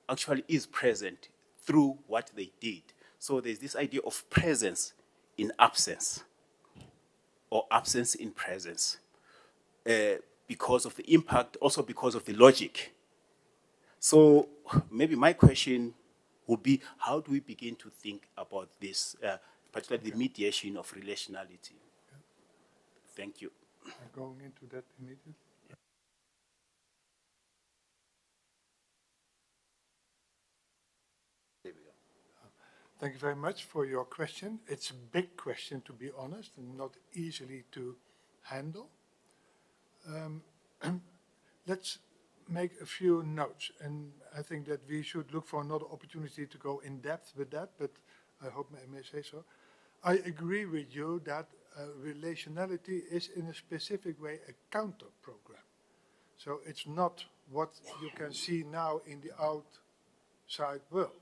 actually is present through what they did. So there's this idea of presence in absence, or absence in presence, because of the impact, also because of the logic. So maybe my question would be, how do we begin to think about this, particularly the mediation of relationality? Thank you. I'm going into that immediately. Thank you very much for your question. It's a big question, to be honest, and not easily to handle. Let's make a few notes, and I think that we should look for another opportunity to go in depth with that, but I hope I may say so. I agree with you that relationality is in a specific way a counter program. So it's not what you can see now in the outside world.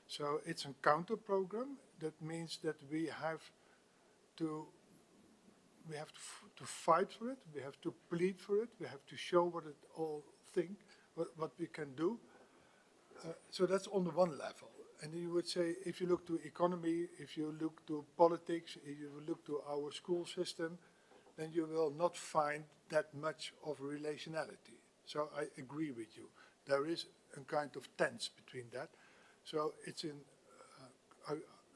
So it's a counter program. That means that we have to fight for it. We have to plead for it. We have to show what it all think, what we can do. So that's on the one level. And you would say, if you look to economy, if you look to politics, if you look to our school system, then you will not find that much of relationality. So I agree with you. There is a kind of tense between that. So it's in,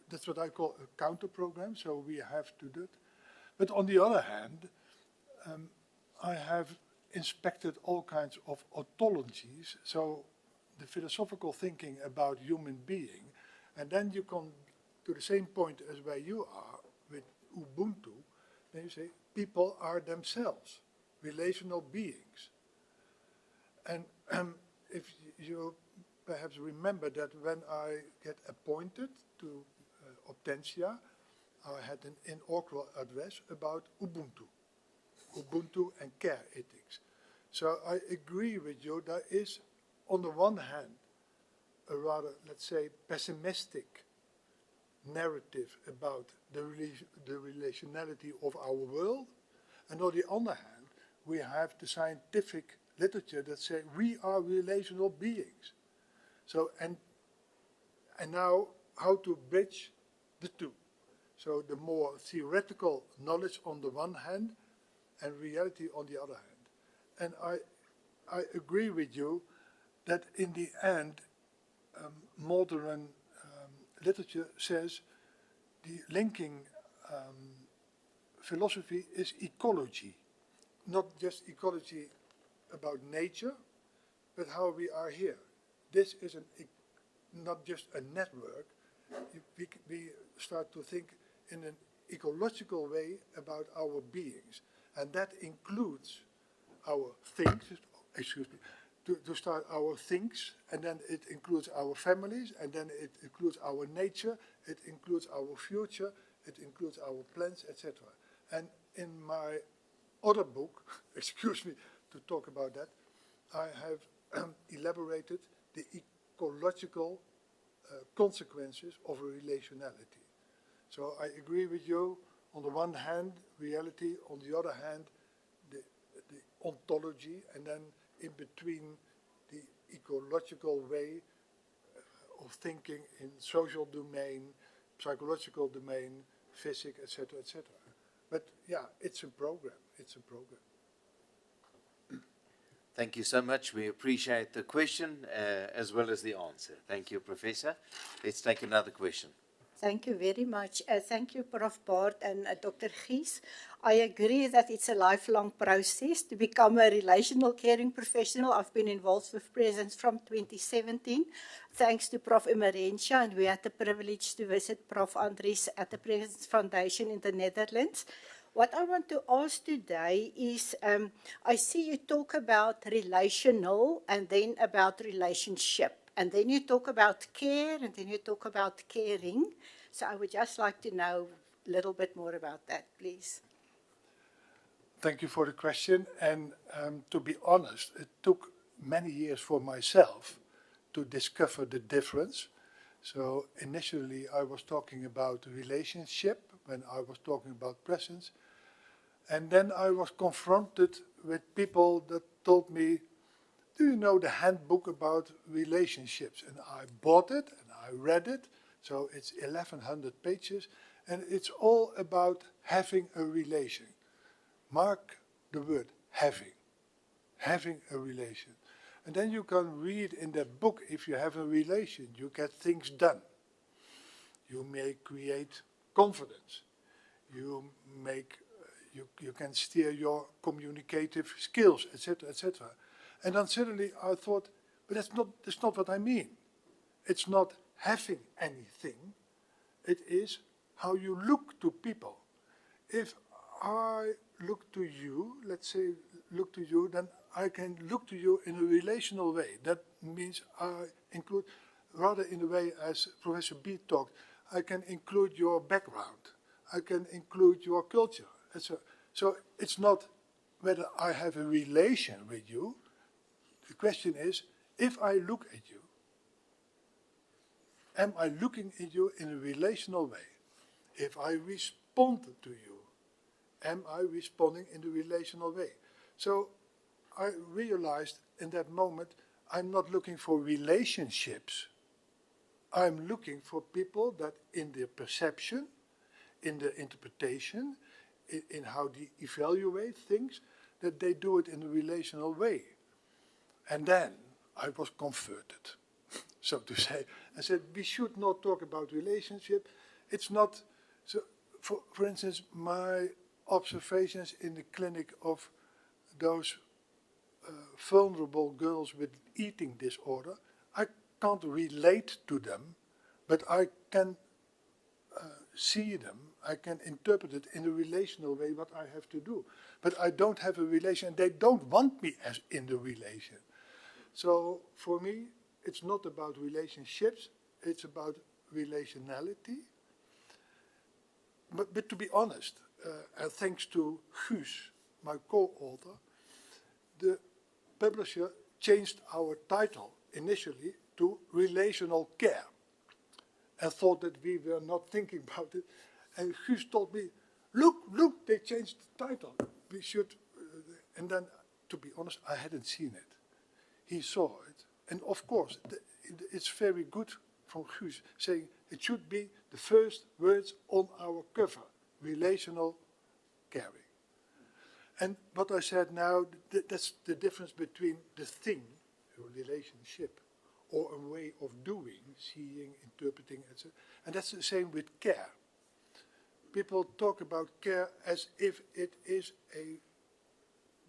that's what I call a counter program, so we have to do it. But on the other hand, I have inspected all kinds of ontologies, so the philosophical thinking about human being, and then you come to the same point as where you are with Ubuntu, then you say people are themselves relational beings. And if you perhaps remember that when I get appointed to Optentia, I had an inaugural address about Ubuntu and care ethics. So I agree with you, there is on the one hand a rather, let's say, pessimistic narrative about the relationality of our world, and on the other hand we have the scientific literature that say we are relational beings. So and now how to bridge the two. So the more theoretical knowledge on the one hand and reality on the other hand. And I agree with you that in the end, modern literature says the linking philosophy is ecology, not just ecology about nature, but how we are here. This is not just a network. We start to think in an ecological way about our beings, and that includes our things, excuse me, to start our things, and then it includes our families, and then it includes our nature, it includes our future, it includes our plans, etc. And in my other book, excuse me to talk about that, I have elaborated the ecological consequences of a relationality. So I agree with you, on the one hand, reality, on the other hand, the ontology, and then in between the ecological way of thinking in social domain, psychological domain, physics, etc., etc. But yeah, it's a program. It's a program. Thank you so much. We appreciate the question as well as the answer. Thank you, Professor. Let's take another question. Thank you very much. Thank you, Prof. Bart and Dr. Gies. I agree that it's a lifelong process to become a relational caring professional. I've been involved with Presence from 2017, thanks to Prof. Emerentia, and we had the privilege to visit Prof. Andries at the Presence Foundation in the Netherlands. What I want to ask today is, I see you talk about relational and then about relationship. And then you talk about care, and then you talk about caring. So I would just like to know a little bit more about that, please. Thank you for the question. And to be honest, it took many years for myself to discover the difference. So initially I was talking about relationship when I was talking about presence. And then I was confronted with people that told me, do you know the handbook about relationships? And I bought it and I read it. So it's 1,100 pages. And it's all about having a relation. Mark the word having. Having a relation. And then you can read in that book, if you have a relation, you get things done. You may create confidence. You can steer your communicative skills, etc., etc. And then suddenly I thought, but that's not what I mean. It's not having anything. It is how you look to people. If I look to you, let's say look to you, then I can look to you in a relational way. That means I include, rather in the way as Professor B talked, I can include your background. I can include your culture. So it's not whether I have a relation with you. The question is, if I look at you, am I looking at you in a relational way? If I respond to you, am I responding in a relational way? So I realized in that moment, I'm not looking for relationships. I'm looking for people that in their perception, in their interpretation, in how they evaluate things, that they do it in a relational way. And then I was converted, so to say. I said, we should not talk about relationship. It's not, so for instance, my observations in the clinic of those vulnerable girls with eating disorder, I can't relate to them, but I can see them, I can interpret it in a relational way what I have to do. But I don't have a relation, they don't want me as in the relation. So for me, it's not about relationships, it's about relationality. But to be honest, and thanks to Guus, my co-author, the publisher changed our title initially to Relational Care and thought that we were not thinking about it. And Guus told me, look, they changed the title. We should, and then, to be honest, I hadn't seen it. He saw it. And of course, it's very good from Guus saying it should be the first words on our cover, relational caring. And what I said now, that's the difference between the thing, a relationship, or a way of doing, seeing, interpreting, etc. And that's the same with care. People talk about care as if it is a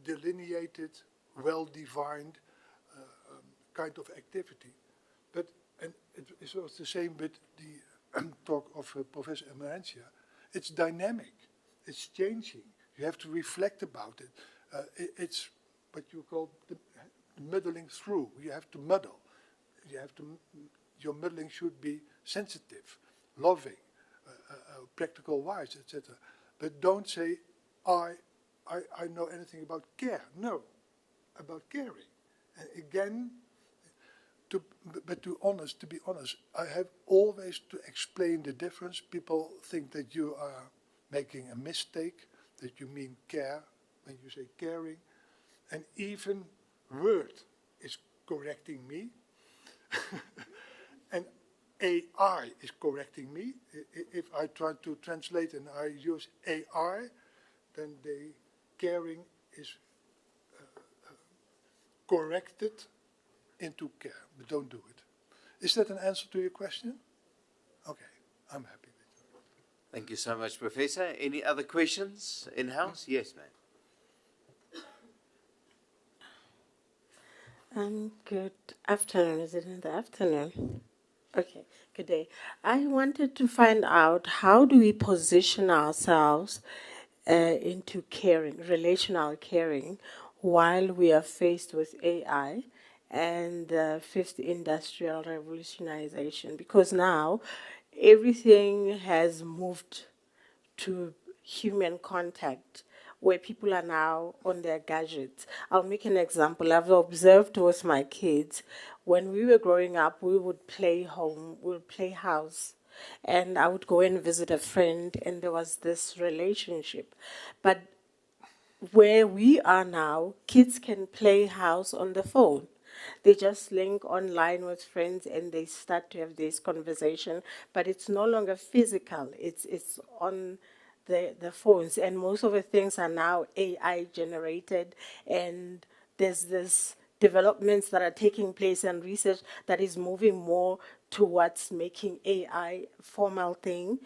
delineated, well-defined kind of activity. But, and it was the same with the talk of Professor Emerentia, it's dynamic, it's changing. You have to reflect about it. It's what you call the muddling through. You have to muddle. You have to, your muddling should be sensitive, loving, practical wise, etc. But don't say, I know anything about care. No, about caring. And again, to be honest, I have always to explain the difference. People think that you are making a mistake, that you mean care when you say caring. And even Word is correcting me. And AI is correcting me. If I try to translate and I use AI, then the caring is corrected into care, but don't do it. Is that an answer to your question? Okay, I'm happy with it. Thank you so much, Professor. Any other questions in-house? Yes, ma'am. Good afternoon. Is it in the afternoon? Okay, good day. I wanted to find out, how do we position ourselves into caring, relational caring, while we are faced with AI and the fifth industrial revolutionization? Because now everything has moved to human contact, where people are now on their gadgets. I'll make an example. I've observed with my kids, when we were growing up, we would play home, we would play house, and I would go and visit a friend, and there was this relationship. But where we are now, kids can play house on the phone. They just link online with friends and they start to have this conversation, but it's no longer physical. It's on the phones, and most of the things are now AI generated, and there's this developments that are taking place and research that is moving more towards making AI a formal thing,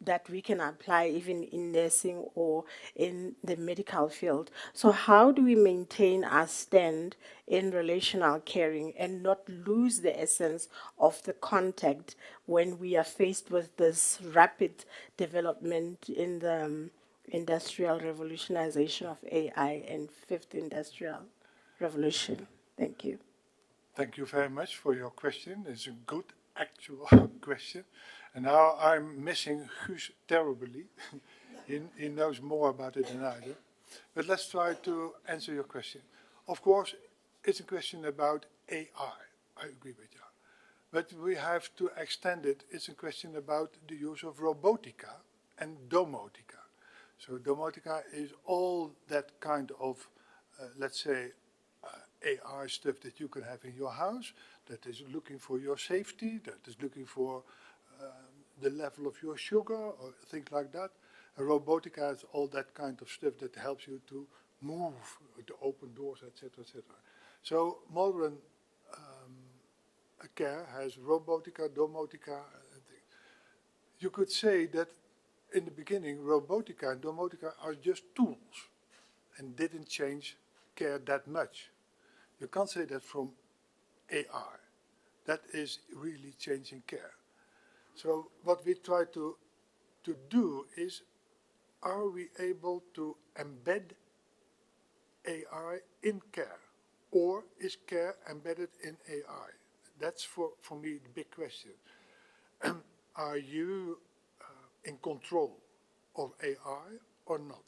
that we can apply even in nursing or in the medical field. So how do we maintain our stand in relational caring and not lose the essence of the contact when we are faced with this rapid development in the industrial revolutionization of AI and fifth industrial revolution? Thank you. Thank you very much for your question. It's a good actual question. And now I'm missing Guus terribly. He knows more about it than I do. But let's try to answer your question. Of course, it's a question about AI. I agree with you. But we have to extend it. It's a question about the use of robotica and domotica. So domotica is all that kind of, let's say, AI stuff that you can have in your house, that is looking for your safety, that is looking for the level of your sugar or things like that. And robotica is all that kind of stuff that helps you to move, to open doors, etc., etc. So modern care has robotica, domotica. You could say that in the beginning, robotica and domotica are just tools and didn't change care that much. You can't say that from AI. That is really changing care. So what we try to do is, are we able to embed AI in care? Or is care embedded in AI? That's for me the big question. Are you in control of AI or not?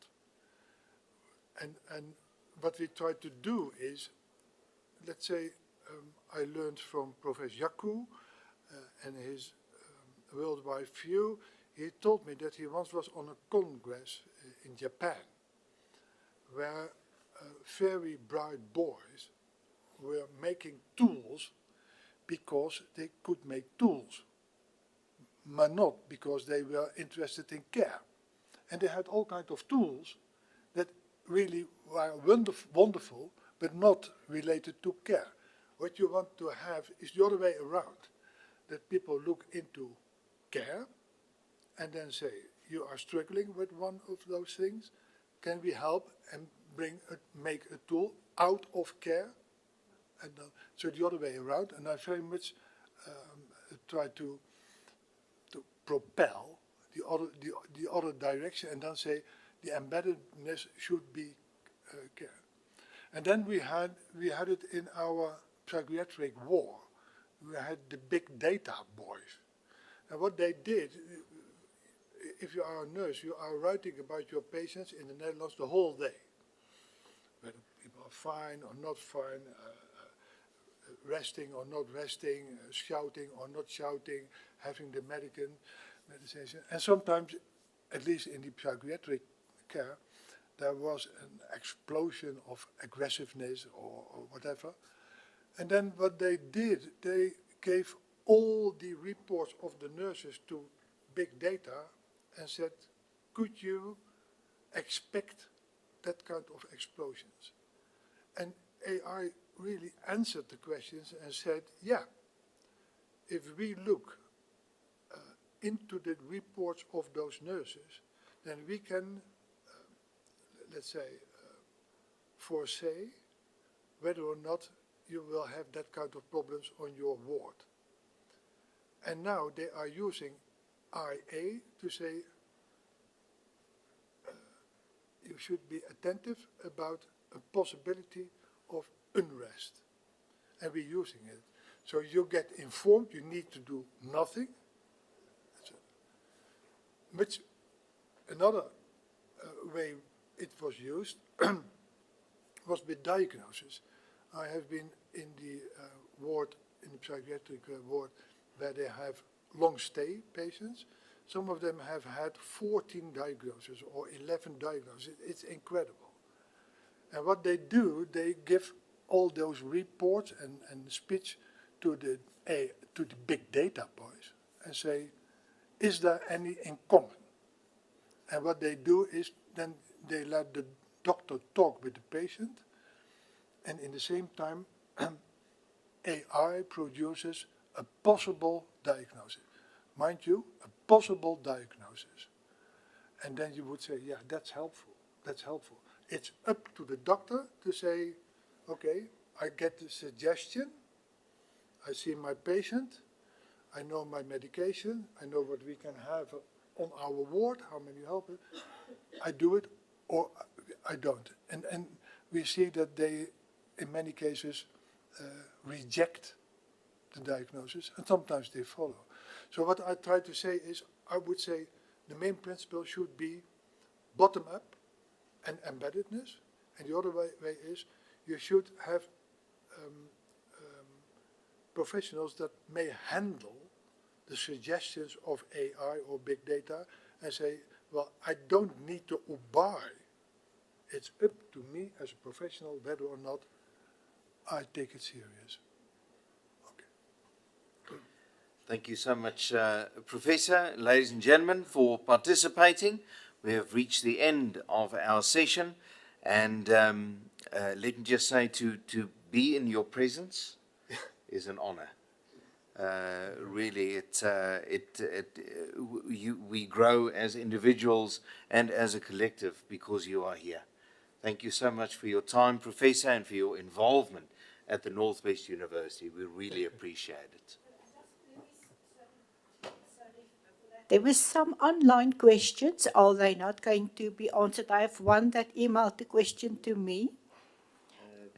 And what we try to do is, let's say, I learned from Professor Yaku and his worldwide view. He told me that he once was on a congress in Japan, where very bright boys were making tools because they could make tools, but not because they were interested in care. And they had all kinds of tools that really were wonderful, but not related to care. What you want to have is the other way around, that people look into care and then say, you are struggling with one of those things, can we help and make a tool out of care? And so the other way around, and I very much try to propel the other direction and then say the embeddedness should be care. And then we had it in our psychiatric war. We had the big data boys. And what they did, if you are a nurse, you are writing about your patients in the Netherlands the whole day. Whether people are fine or not fine, resting or not resting, shouting or not shouting, having the medication. And sometimes, at least in the psychiatric care, there was an explosion of aggressiveness or whatever. And then what they did, they gave all the reports of the nurses to big data and said, could you expect that kind of explosions? And AI really answered the questions and said, yeah, if we look into the reports of those nurses, then we can, let's say, foresee whether or not you will have that kind of problems on your ward. And now they are using IA to say you should be attentive about a possibility of unrest. And we're using it. So you get informed, you need to do nothing. Which another way it was used was with diagnosis. I have been in the ward, in the psychiatric ward, where they have long stay patients. Some of them have had 14 diagnoses or 11 diagnoses. It's incredible. And what they do, they give all those reports and speech to the big data boys and say, is there any in common? And what they do is then they let the doctor talk with the patient, and in the same time, AI produces a possible diagnosis. Mind you, a possible diagnosis. And then you would say, yeah, that's helpful. That's helpful. It's up to the doctor to say, okay, I get the suggestion, I see my patient, I know my medication, I know what we can have on our ward, how many helpers, I do it or I don't. And we see that they, in many cases, reject the diagnosis, and sometimes they follow. So what I try to say is, I would say the main principle should be bottom-up and embeddedness, and the other way is you should have professionals that may handle the suggestions of AI or big data and say, well, I don't need to obey. It's up to me as a professional whether or not I take it serious. Okay. Thank you so much, Professor. Ladies and gentlemen, for participating. We have reached the end of our session, and let me just say to be in your presence is an honor. Really, we grow as individuals and as a collective because you are here. Thank you so much for your time, Professor, and for your involvement at the Northwest University. We really appreciate it. There were some online questions. Are they not going to be answered? I have one that emailed the question to me.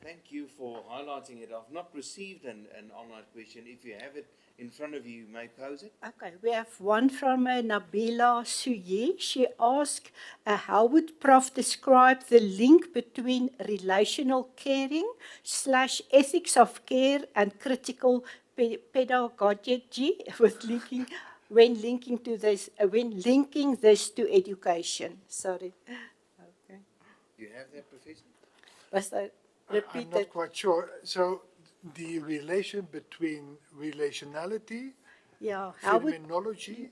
Thank you for highlighting it. I've not received an online question. If you have it in front of you, you may pose it. Okay, we have one from Nabila Suyi. She asked, how would Prof describe the link between relational caring / ethics of care and critical pedagogy when linking this to education? Sorry. Okay. Do you have that, Professor? Was that repeated? I'm not quite sure. So the relation between relationality, phenomenology,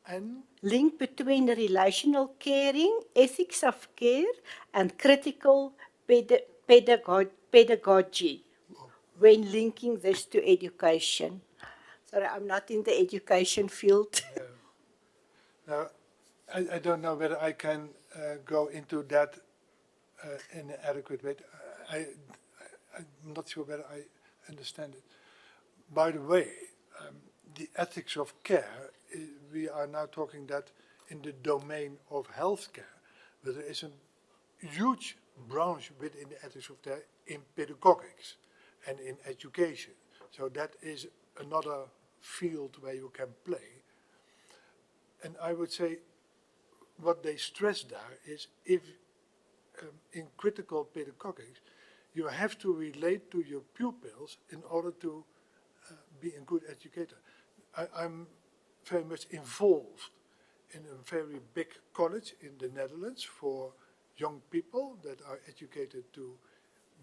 and link between relational caring, ethics of care, and critical pedagogy. when linking this to education? Sorry, I'm not in the education field. Now, I don't know whether I can go into that in an adequate way. I'm not sure whether I understand it. By the way, the ethics of care, we are now talking that in the domain of healthcare, but there is a huge branch within the ethics of care in pedagogics and in education. So that is another field where you can play. And I would say what they stress there is if in critical pedagogics, you have to relate to your pupils in order to be a good educator. I'm very much involved in a very big college in the Netherlands for young people that are educated to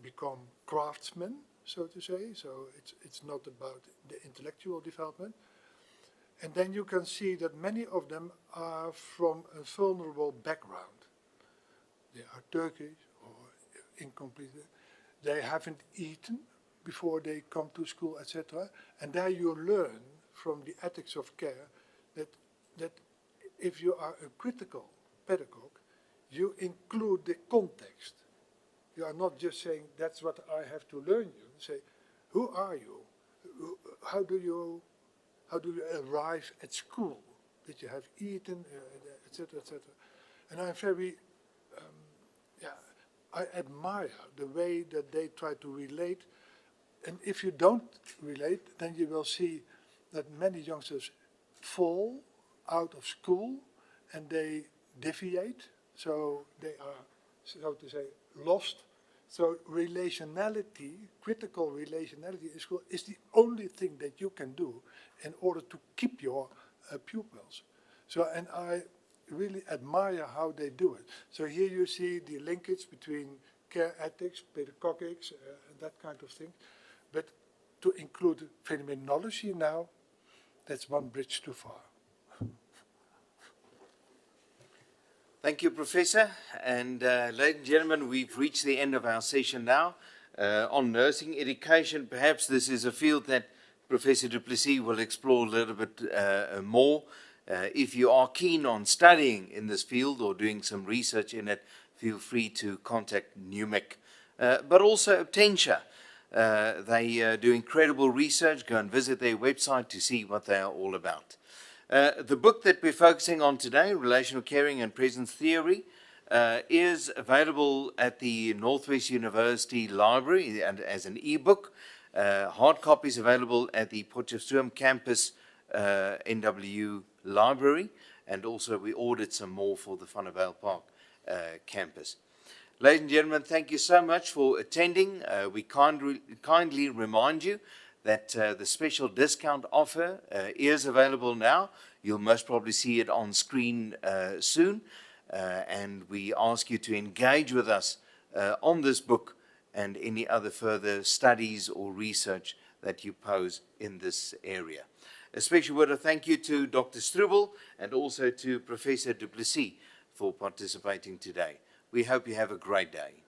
become craftsmen, so to say. So it's not about the intellectual development. And then you can see that many of them are from a vulnerable background. They are Turkish or incomplete. They haven't eaten before they come to school, etc. And there you learn from the ethics of care that if you are a critical pedagogue, you include the context. You are not just saying, that's what I have to learn you. Say, who are you? How do you arrive at school? Did you have eaten, etc., etc. And I'm very, I admire the way that they try to relate. And if you don't relate, then you will see that many youngsters fall out of school and they deviate. So they are, so to say, lost. So relationality, critical relationality in school is the only thing that you can do in order to keep your pupils. So, and I really admire how they do it. So here you see the linkage between care ethics, pedagogics, and that kind of thing. But to include phenomenology now, that's one bridge too far. Thank you, Professor. And ladies and gentlemen, we've reached the end of our session now on nursing education. Perhaps this is a field that Professor du Plessis will explore a little bit more. If you are keen on studying in this field or doing some research in it, feel free to contact NUMIC. But also Obtentia. They do incredible research. Go and visit their website to see what they are all about. The book that we're focusing on today, Relational Caring and Presence Theory, is available at the Northwest University Library and as an e-book. Hard copies available at the Potchefstroom campus NWU Library, and also we ordered some more for the Van der Bijl Park campus. Ladies and gentlemen, thank you so much for attending. We kindly remind you that the special discount offer is available now. You'll most probably see it on screen soon. And we ask you to engage with us on this book and any other further studies or research that you pose in this area. A special word of thank you to Dr. Strubel and also to Professor du Plessis for participating today. We hope you have a great day.